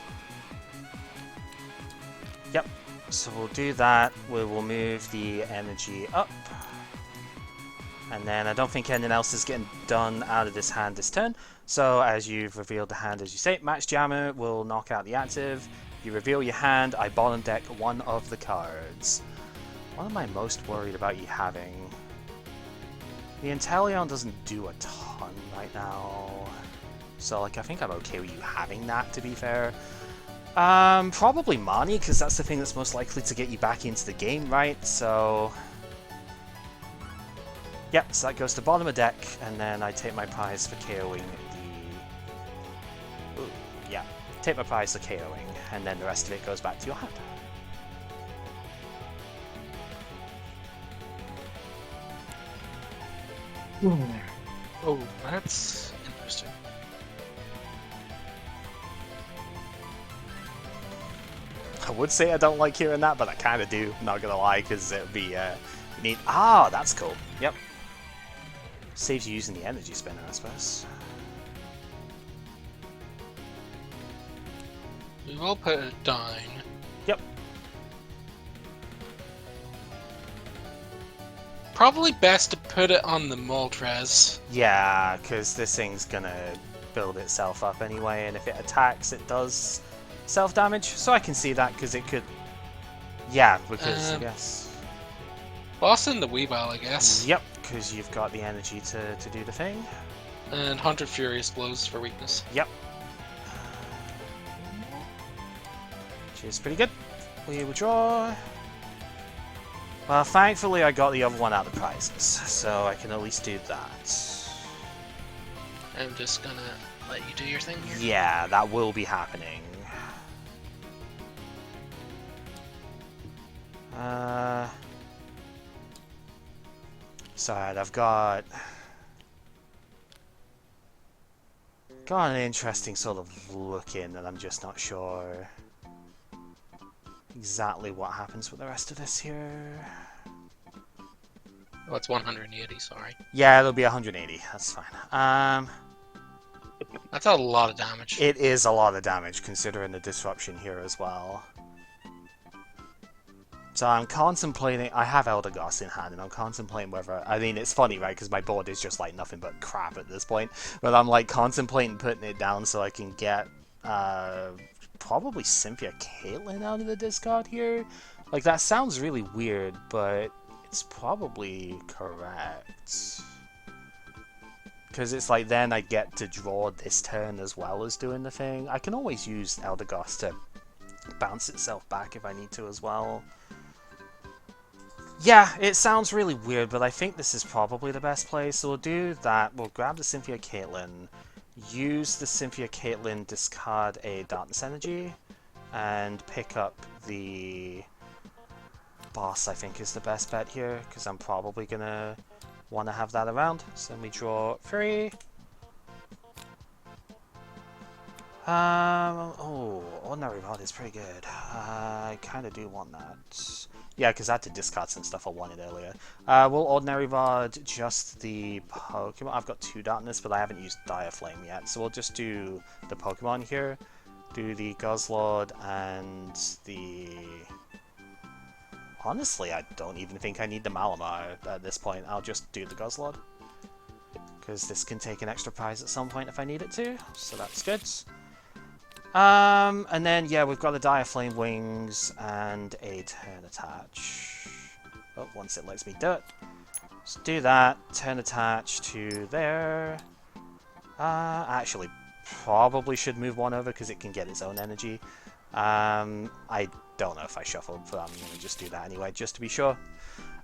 Yep. So we'll do that. We will move the energy up. And then I don't think anything else is getting done out of this hand this turn. So as you've revealed the hand, as you say, Max Jammer will knock out the active. You reveal your hand, I bottom deck one of the cards. What am I most worried about you having? The Inteleon doesn't do a ton right now. So like I think I'm okay with you having that, to be fair. Probably Mani, because that's the thing that's most likely to get you back into the game, right? So yep, so that goes to bottom of deck, and then I take my prize for KOing the... Ooh, yeah, take my prize for KOing, and then the rest of it goes back to your hand. Oh, that's interesting. I would say I don't like hearing that, but I kind of do. Not gonna lie, because it would be neat. Ah, that's cool. Yep. Saves you using the energy spinner, I suppose. We will put it down. Yep. Probably best to put it on the Moltres. Yeah, because this thing's gonna build itself up anyway, and if it attacks, it does self-damage. So I can see that, because it could... Yeah, because I guess... Boss in the Weavile, I guess. Yep, because you've got the energy to do the thing. And 100 Furious Blows for weakness. Yep. Which is pretty good. We will draw... Well, thankfully I got the other one out of the prizes, so I can at least do that. I'm just gonna let you do your thing here. Yeah, that will be happening. Sorry, I've got an interesting sort of look in, and I'm just not sure exactly what happens with the rest of this here. Oh, it's 180, sorry. Yeah, it'll be 180, that's fine. That's a lot of damage. It is a lot of damage, considering the disruption here as well. So I'm contemplating... I have Eldegoss in hand, and I'm contemplating whether... I mean, it's funny, right, because my board is just, like, nothing but crap at this point. But I'm, like, contemplating putting it down so I can get, probably Cynthia Caitlyn out of the discard here. Like, that sounds really weird, but it's probably correct. Because it's like, then I get to draw this turn as well as doing the thing. I can always use Eldegoss to bounce itself back if I need to as well. Yeah, it sounds really weird, but I think this is probably the best play. So we'll do that. We'll grab the Cynthia Caitlyn, use the Cynthia Caitlyn, discard a Darkness Energy, and pick up the boss, I think is the best bet here, because I'm probably going to want to have that around. So then we draw 3. Oh, Ordinary Rod is pretty good. I kind of do want that. Yeah, because I had to discard some stuff I wanted earlier. We'll Ordinary Rod just the Pokemon. I've got 2 Darkness, but I haven't used Dire Flame yet. So we'll just do the Pokemon here. Do the Guzzlord and the... Honestly, I don't even think I need the Malamar at this point. I'll just do the Guzzlord. Because this can take an extra prize at some point if I need it to. So that's good. And then, yeah, we've got the Dire Flame Wings and a Turn Attach. Oh, once it lets me do it. Let's do that. Turn Attach to there. Actually, probably should move one over because it can get its own energy. I don't know if I shuffled, but I'm going to just do that anyway, just to be sure.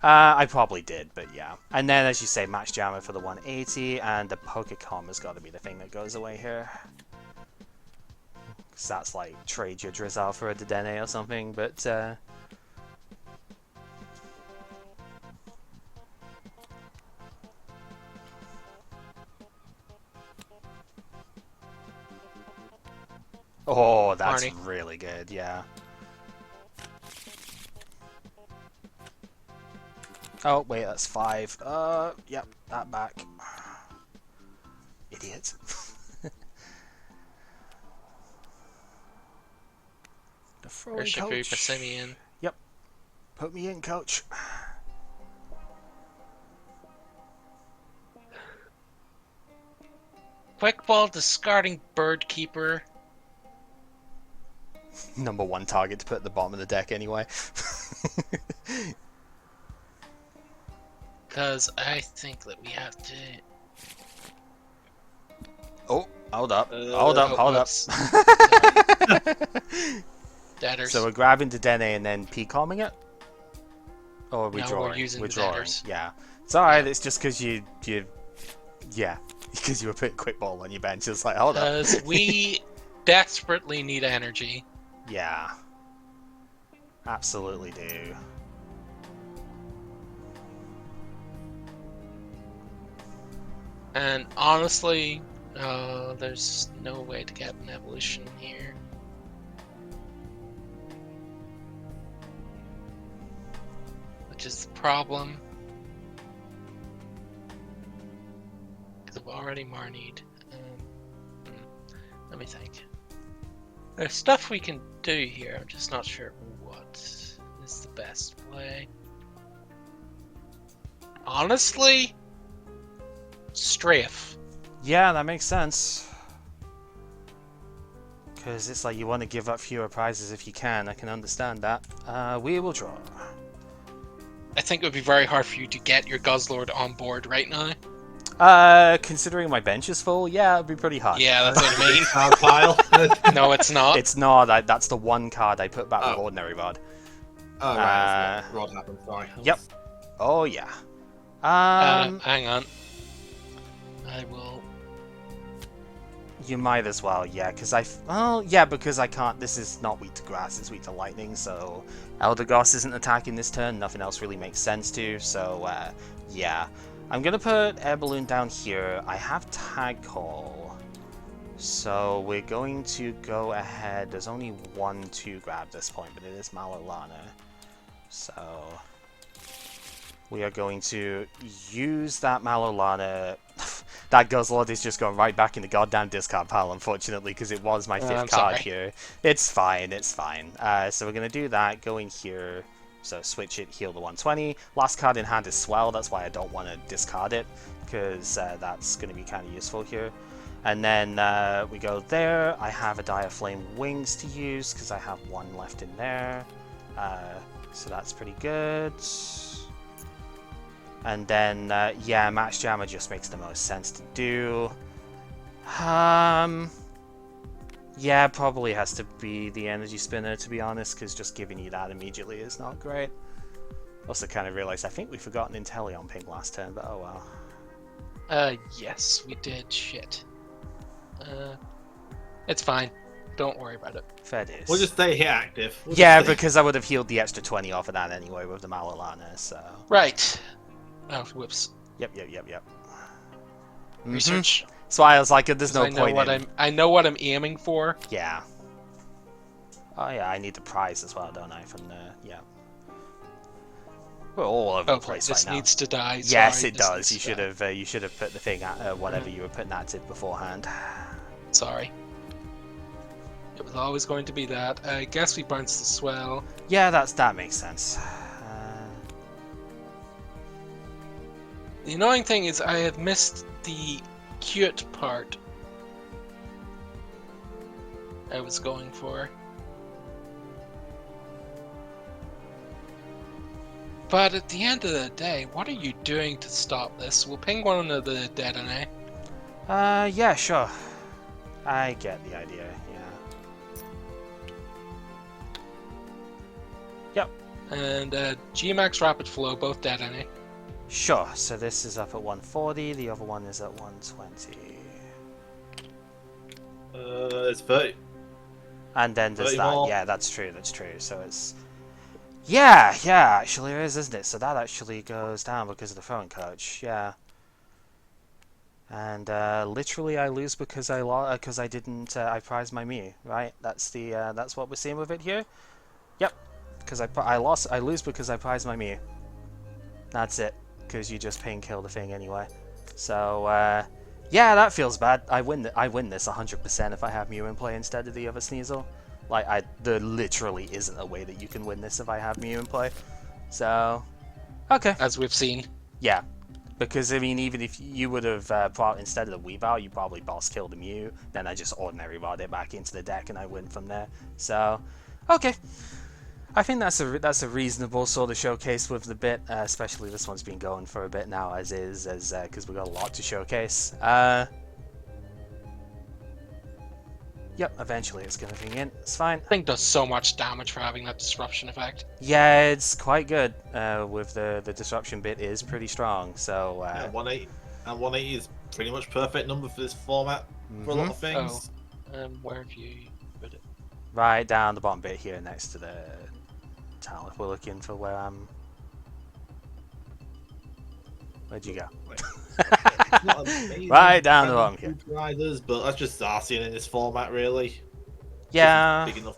I probably did, but yeah. And then, as you say, Match Jammer for the 180, and the Pokecom has got to be the thing that goes away here. Because that's like, trade your Drizzle for a Dedenne or something, but... Oh, that's Arnie. really good, yeah. Oh, wait, that's 5. Yep, that back. Idiot. The throwing Urshifu, coach. Passimian. Yep. Put me in, coach. Quick Ball, discarding Bird Keeper. Number 1 target to put at the bottom of the deck anyway. Because I think that we have to... Oh, hold up. Hold up. whoops. Dadders. So we're grabbing the Dedenne and then P-comming it? Or are we No, drawing? we're using the drawing. Dadders. Yeah. It's alright, it's just because you... Yeah. Because you were putting Quick Ball on your bench. It's like, hold up. Because we desperately need energy. Yeah. Absolutely do. And honestly, there's no way to get an evolution here. Which is the problem. Because I've already Marnied. Let me think. There's stuff we can do here, I'm just not sure what is the best play. Honestly, Strafe. Yeah, that makes sense. Because it's like you want to give up fewer prizes if you can. I can understand that. We will draw. I think it would be very hard for you to get your Guzzlord on board right now. Considering my bench is full, yeah, it'd be pretty hard. Yeah, that's what I mean. Card pile. No, it's not. It's not. That's the one card I put back with Oh. Ordinary Rod. Oh, right. That's what Rod happened. Sorry. Yep. Oh, yeah. Hang on. I will. You might as well, yeah, because because I can't. This is not weak to grass, it's weak to lightning, so Eldegoss isn't attacking this turn. Nothing else really makes sense to, so yeah. I'm gonna put Air Balloon down here. I have Tag Call, so we're going to go ahead. There's only one to grab this point, but it is Malalana, so we are going to use that Malalana. That Guzzlord is just going right back in the goddamn discard pile, unfortunately, because it was my fifth card here. It's fine, it's fine. So we're going to do that, go in here, so switch it, heal the 120. Last card in hand is Swell, that's why I don't want to discard it, because that's going to be kind of useful here. And then we go there. I have a Dire Flame Wings to use, because I have one left in there. So that's pretty good. And then, yeah, Max Jammer just makes the most sense to do. Yeah, probably has to be the Energy Spinner, to be honest, because just giving you that immediately is not great. Also kind of realized I think we forgot an Inteleon ping last turn, but oh well. Yes, we did. Shit. It's fine. Don't worry about it. Fair dues. We'll just stay here active. Yeah, because I would have healed the extra 20 off of that anyway with the Malalana, so... Right. Oh, whoops. Yep. Research. That's why I was like, there's no I know point what in... I know what I'm aiming for. Yeah. Oh yeah, I need the prize as well, don't I? From the... yeah. We're all over the place this right now. needs to die. Yes, Sorry, it this does. needs You to should die. have. You should have put the thing at whatever you were putting at it beforehand. Sorry. It was always going to be that. I guess we bounce the Swell. Yeah, that makes sense. The annoying thing is I have missed the cute part I was going for. But at the end of the day, what are you doing to stop this? We'll ping one of the Detonate. Yeah, sure. I get the idea. Yeah. Yep. And G-Max Rapid Flow, both Detonate. Sure. So this is up at 140. The other one is at 120. It's 30. And then there's 30 that. more. Yeah, that's true. That's true. So it's. Yeah, actually it is, isn't it? So that actually goes down because of the throwing coach. Yeah. And literally, I lose because I didn't. I prized my Mew, right? That's the. That's what we're seeing with it here. Yep. Because I lose because I prized my Mew. That's it. Because you just ping kill the thing anyway. So yeah, that feels bad. I win this 100% if I have Mew in play instead of the other Sneasel. Like there literally isn't a way that you can win this if I have Mew in play. So okay. As we've seen. Yeah. Because, I mean, even if you would have, instead of the Weavile, you probably boss killed the Mew, then I just ordinary rod it back into the deck and I win from there. So, okay. I think that's a reasonable sort of showcase with the bit, especially this one's been going for a bit now, because we've got a lot to showcase. Yep, eventually it's going to ping in. It's fine. I think does so much damage for having that disruption effect. Yeah, it's quite good. With the disruption bit is pretty strong. So Yeah, 180. And 180 is pretty much perfect number for this format for a lot of things. Where have you put it? right down the bottom bit here next to the tower. If we're looking for where I'm. Where'd you go? Not amazing Right down the wrong Random Riders, but that's just Zacian in this format, really. Yeah. Big enough,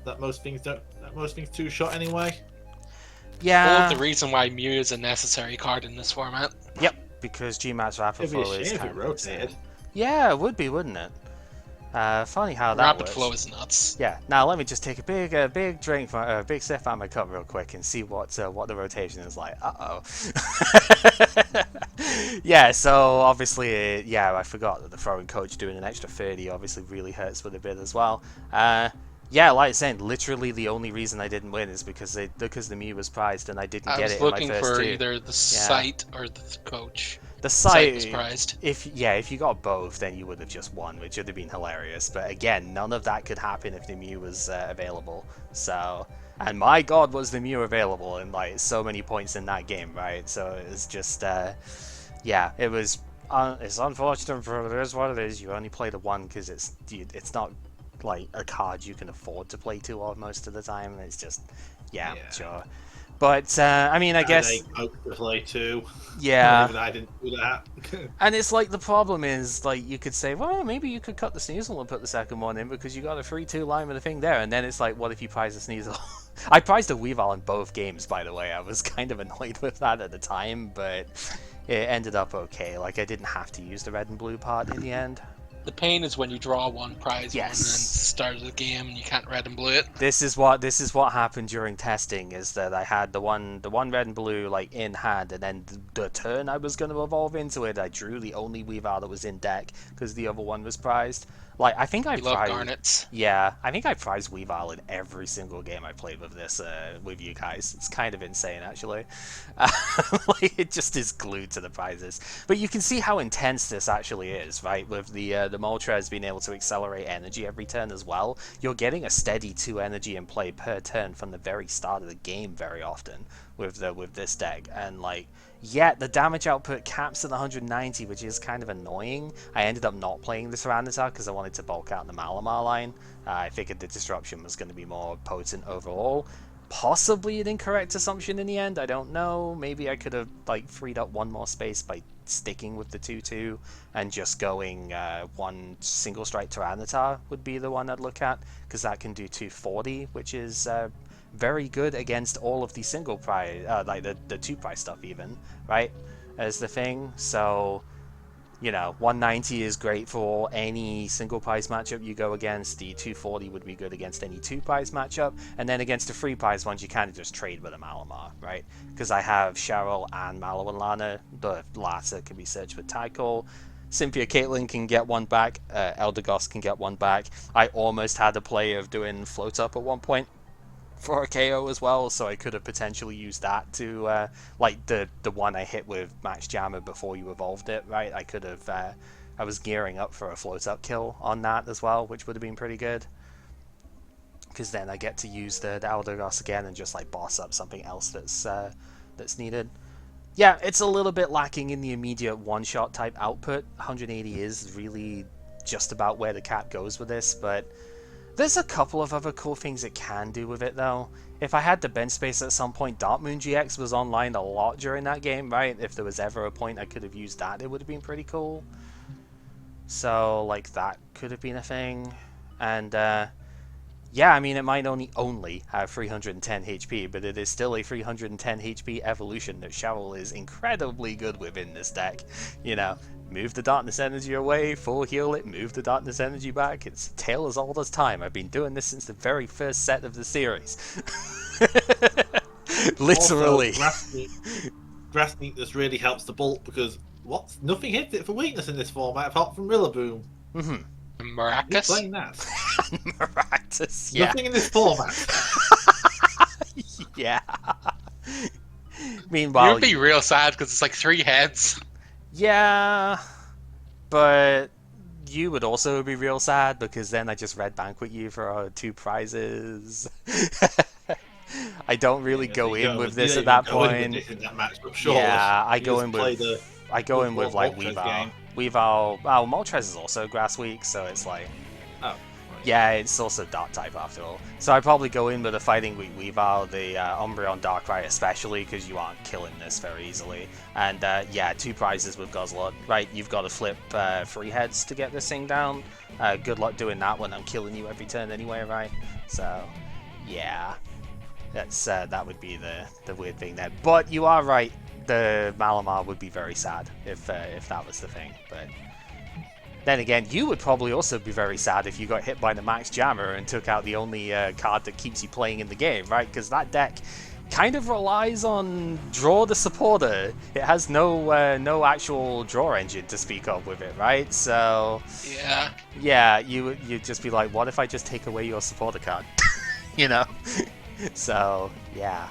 that most things two shot anyway. Yeah. All of the reason why Mew is a necessary card in this format. Yep, because Gmat's Rapid It'd be a Flow is shame if kind it of rotated. insane. Yeah, it would be, wouldn't it? Funny how that Rapid works. Flow is nuts. Yeah. Now let me just take a big drink, from, a big sip out of my cup real quick and see what the rotation is like. Yeah. So obviously, yeah, I forgot that the throwing coach doing an extra 30 obviously really hurts with a bit as well. Yeah, like I said, literally the only reason I didn't win is because the Mew was prized and I didn't get it in my first two. I was looking for either the site or the coach. The site was prized. If you got both, then you would have just won, which would have been hilarious. But again, none of that could happen if the Mew was available. So, and my God, was the Mew available in like so many points in that game, right? So it was just, yeah, it was. It's unfortunate, but it is what it is. You only play the one because it's not like a card you can afford to play two of most of the time. It's just, yeah. Sure. But I mean, I guess to play too. Yeah. Even I didn't do that. And it's like the problem is like you could say, well, maybe you could cut the Sneasel and put the second one in because you got a 3-2 line with a thing there. And then it's like, what if you prize the Sneasel? I prized a Weavile in both games, by the way. I was kind of annoyed with that at the time, but it ended up okay. Like I didn't have to use the red and blue part in the end. The pain is when you draw one prize one and then start the game and you can't red and blue it. This is what happened during testing, is that I had the one red and blue like in hand, and then the turn I was going to evolve into it, I drew the only Weavile that was in deck because the other one was prized. Like I think I love Garnets. Yeah, I think I prized Weavile in every single game I played with this with you guys. It's kind of insane actually. Like it just is glued to the prizes. But you can see how intense this actually is, right? With the Moltres being able to accelerate energy every turn as well. You're getting a steady 2 energy in play per turn from the very start of the game very often with this deck, and like. Yeah, the damage output caps at 190, which is kind of annoying. I ended up not playing the Tyranitar because I wanted to bulk out the Malamar line. I figured the Disruption was going to be more potent overall. Possibly an incorrect assumption in the end, I don't know. Maybe I could have like freed up one more space by sticking with the 2-2 and just going one single strike Tyranitar would be the one I'd look at, because that can do 240, which is very good against all of the single prize, like the 2 prize stuff even, right, as the thing. So, you know, 190 is great for any single prize matchup you go against. The 240 would be good against any 2 prize matchup, and then against the 3 prize ones you kind of just trade with a Malamar, right? Because I have Cheryl and Mallow and Lana. The latter can be searched with Tycol. Cynthia Caitlyn can get one back. Eldegoss can get one back. I almost had a play of doing Float Up at one point for a KO as well, so I could have potentially used that to like the one I hit with Max Jammer before you evolved it, right? I could have I was gearing up for a float up kill on that as well, which would have been pretty good, because then I get to use the Eldegoss again and just like boss up something else that's needed. Yeah, it's a little bit lacking in the immediate one-shot type output. 180 is really just about where the cap goes with this, but there's a couple of other cool things it can do with it, though. If I had the bench space at some point, Darkmoon GX was online a lot during that game, right? If there was ever a point I could have used that, it would have been pretty cool. So, like, that could have been a thing. And, yeah, I mean, it might only have 310 HP, but it is still a 310 HP evolution that Cheryl is incredibly good with in this deck. You know, move the darkness energy away, full heal it, move the darkness energy back. It's a tale as old as time. I've been doing this since the very first set of the series. Literally. Also, Grass Neatness really helps the bulk because nothing hits it for weakness in this format apart from Rillaboom. Mm-hmm. Maracas? Who's playing that? Maracas, yeah. Nothing in this format. Yeah. Meanwhile, you'd be real sad because it's like 3 heads. Yeah, but you would also be real sad because then I just red banquet you for 2 prizes. I don't really go in with this at that point. Yeah, I go in with like Weavile. Weavile, well, Moltres is also Grass Weak, so it's like, Yeah, it's also Dark type after all. So I'd probably go in with a Fighting Weavile, the Umbreon Darkrai especially, because you aren't killing this very easily. And yeah, 2 prizes with Guzzlord. Right, you've got to flip 3 heads to get this thing down. Good luck doing that when I'm killing you every turn anyway, right? So, yeah. That would be the weird thing there. But you are right, the Malamar would be very sad if that was the thing. But then again, you would probably also be very sad if you got hit by the Max Jammer and took out the only card that keeps you playing in the game, right? Because that deck kind of relies on draw the supporter. It has no actual draw engine to speak of with it, right? So yeah, you'd just be like, what if I just take away your supporter card? You know? So yeah.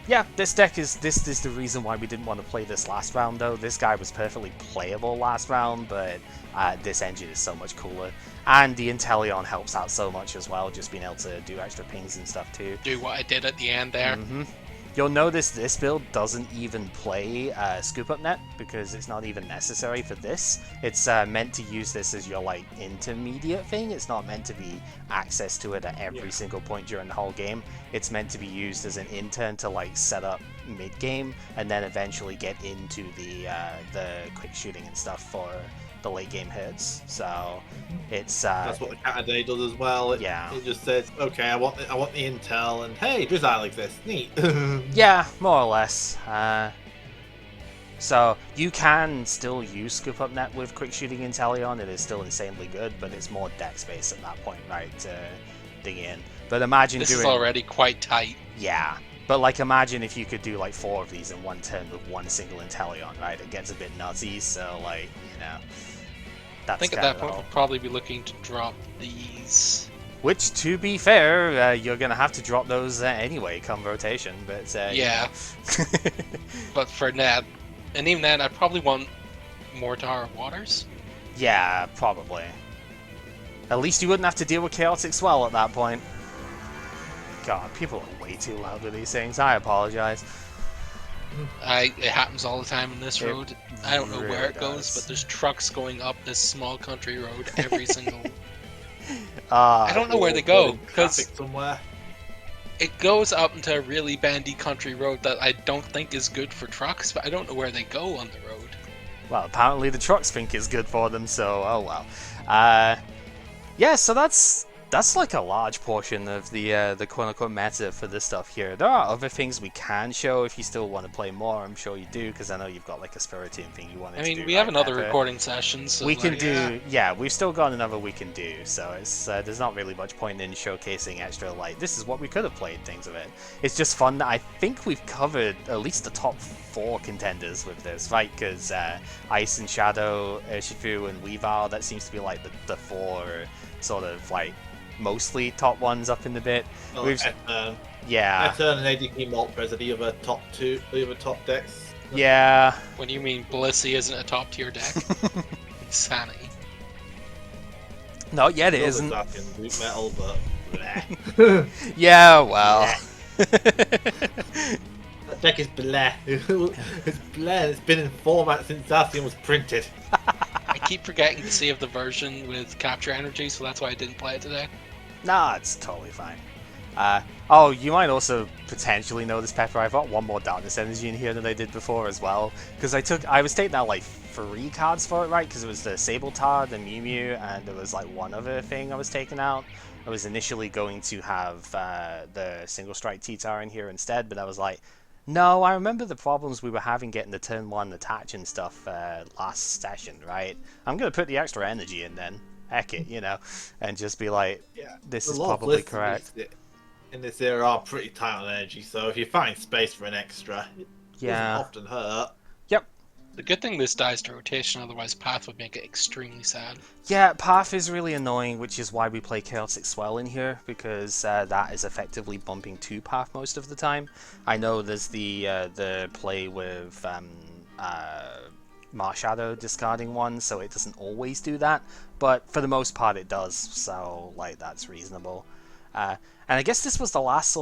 Yeah, this deck is the reason why we didn't want to play this last round, though. This guy was perfectly playable last round, but this engine is so much cooler. And the Inteleon helps out so much as well, just being able to do extra pings and stuff too. Do what I did at the end there. You'll notice this build doesn't even play Scoop Up Net, because it's not even necessary for this. It's meant to use this as your like intermediate thing. It's not meant to be access to it at every single point during the whole game. It's meant to be used as an intern to like set up mid-game, and then eventually get into the quick shooting and stuff for the late game hits. So it's that's what the Caturday does as well. It just says, okay, I want the intel, and hey, Drizzile exists. Neat. Yeah, more or less. So you can still use Scoop Up Net with quick shooting Inteleon. It is still insanely good, but it's more deck space at that point, right, to dig in. But imagine this doing... is already quite tight. Yeah. But like imagine if you could do like 4 of these in one turn with one single Inteleon, right? It gets a bit nutty, so like, you know. I think at that point we'll probably be looking to drop these. Which, to be fair, you're going to have to drop those anyway come rotation, but yeah. But for Ned, and even then, I probably want more Tara Waters. Yeah, probably. At least you wouldn't have to deal with Chaotic Swell at that point. God, people are way too loud with these things. I apologize. It happens all the time in this road. I don't know really where it goes, but there's trucks going up this small country road every single... I don't know where they go, because it goes up into a really bendy country road that I don't think is good for trucks, but I don't know where they go on the road. Well, apparently the trucks think it's good for them, so oh well. Yeah, so that's like a large portion of the quote-unquote meta for this stuff here. There are other things we can show if you still want to play more. I'm sure you do, because I know you've got like a Spiritomb thing you wanted to do. I mean, we have another recording session, so we can do. Yeah, we've still got another we can do. So it's there's not really much point in showcasing extra like this is what we could have played things of it. It's just fun that I think we've covered at least the top 4 contenders with this, right? Because Ice and Shadow, Urshifu, and Weavile, that seems to be like the 4 sort of like mostly top ones up in the bit. Well, yeah. Eturn and ADP Moltres are the other top 2, the other top decks. Yeah. When you mean Blissey isn't a top tier deck? Insanity. Not yet, it isn't. Root metal, but yeah, well. That deck is bleh. It's bleh. It's been in format since Zacian was printed. I keep forgetting to save the version with capture energy, so that's why I didn't play it today. Nah, it's totally fine. Oh, you might also potentially notice, Pepper, I've got one more Darkness Energy in here than I did before as well. Because I was taking out like 3 cards for it, right? Because it was the Sabltar, the Mew Mew, and there was like one other thing I was taking out. I was initially going to have the Single Strike T-Tar in here instead, but I was like, no, I remember the problems we were having getting the turn 1 attach and stuff last session, right? I'm going to put the extra energy in then. Heck it, you know, and just be like, this is probably correct. In this era are pretty tight on energy, so if you find space for an extra, it doesn't often hurt. Yep. The good thing this dies to rotation, otherwise Path would make it extremely sad. Yeah, Path is really annoying, which is why we play Chaotic Swell in here, because that is effectively bumping to Path most of the time. I know there's the play with Marshadow discarding one, so it doesn't always do that, but for the most part it does, so like that's reasonable. And I guess this was the last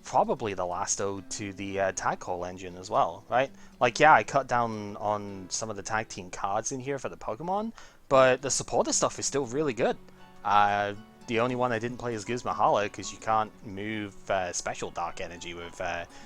probably the last ode to the tag call engine as well, right? Like, yeah, I cut down on some of the tag team cards in here for the Pokemon, but the supporter stuff is still really good. The only one I didn't play is Guzmahala because you can't move special Dark Energy with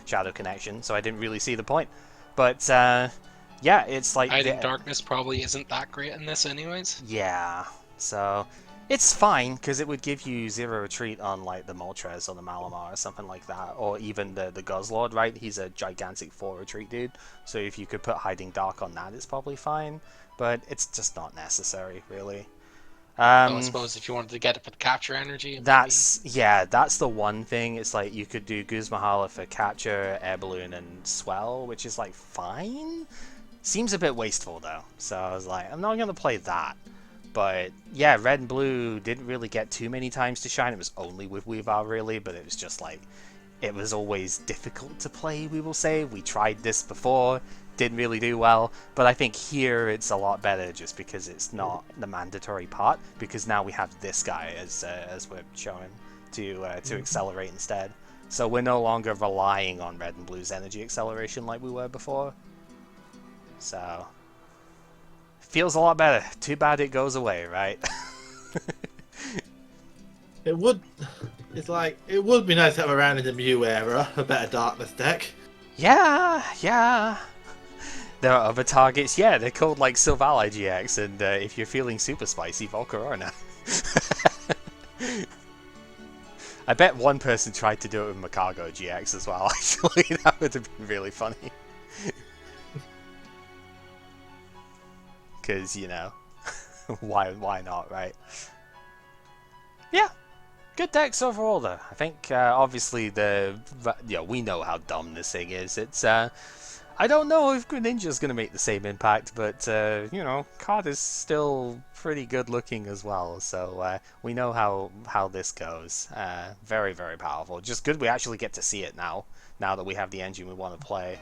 Shadow Connection, so I didn't really see the point. But yeah, it's like Hiding Darkness probably isn't that great in this anyways. Yeah, so it's fine because it would give you 0 retreat on like the Moltres or the Malamar or something like that, or even the Guzzlord, right? He's a gigantic 4 retreat dude, so if you could put Hiding Dark on that, it's probably fine, but it's just not necessary, really. I suppose if you wanted to get it for the capture energy. That's the one thing. It's like you could do Guzmahala for capture, Air Balloon, and Swell, which is like fine. Seems a bit wasteful though, so I was like, I'm not gonna play that. But yeah, Red and Blue didn't really get too many times to shine. It was only with Weavile really, but it was just like, it was always difficult to play, we will say. We tried this before, didn't really do well, but I think here it's a lot better just because it's not the mandatory part, because now we have this guy as we're showing to accelerate instead. So we're no longer relying on Red and Blue's energy acceleration like we were before. So feels a lot better. Too bad it goes away, right? It would. It's like it would be nice to have around in the Mew era a better Darkness deck. Yeah. There are other targets. Yeah, they're called like Silvally GX, and if you're feeling super spicy, Volcarona. I bet one person tried to do it with Macargo GX as well. Actually, that would have been really funny. Because, you know, why not, right? Yeah, good decks overall, though. I think, obviously, we know how dumb this thing is. It's, I don't know if Greninja's going to make the same impact, but, you know, card is still pretty good looking as well, so we know how this goes. Very, very powerful. Just good we actually get to see it now that we have the engine we want to play.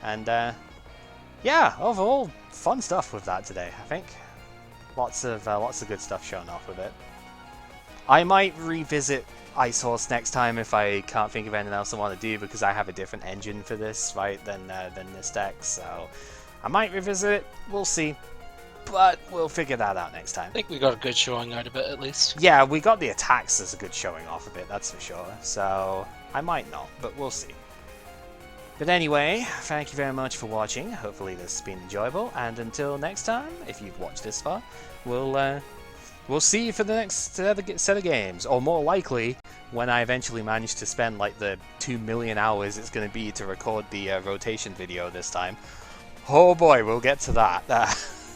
And, yeah, overall, fun stuff with that today, I think. Lots of good stuff shown off with it. I might revisit Ice Horse next time if I can't think of anything else I want to do, because I have a different engine for this, right, than this deck, so I might revisit it, we'll see. But we'll figure that out next time. I think we got a good showing out of it, at least. Yeah, we got the attacks as a good showing off of it, that's for sure. So, I might not, but we'll see. But anyway, thank you very much for watching. Hopefully this has been enjoyable, and until next time, if you've watched this far, we'll see you for the next set of games, or more likely, when I eventually manage to spend like the 2 million hours it's going to be to record the rotation video this time. Oh boy, we'll get to that.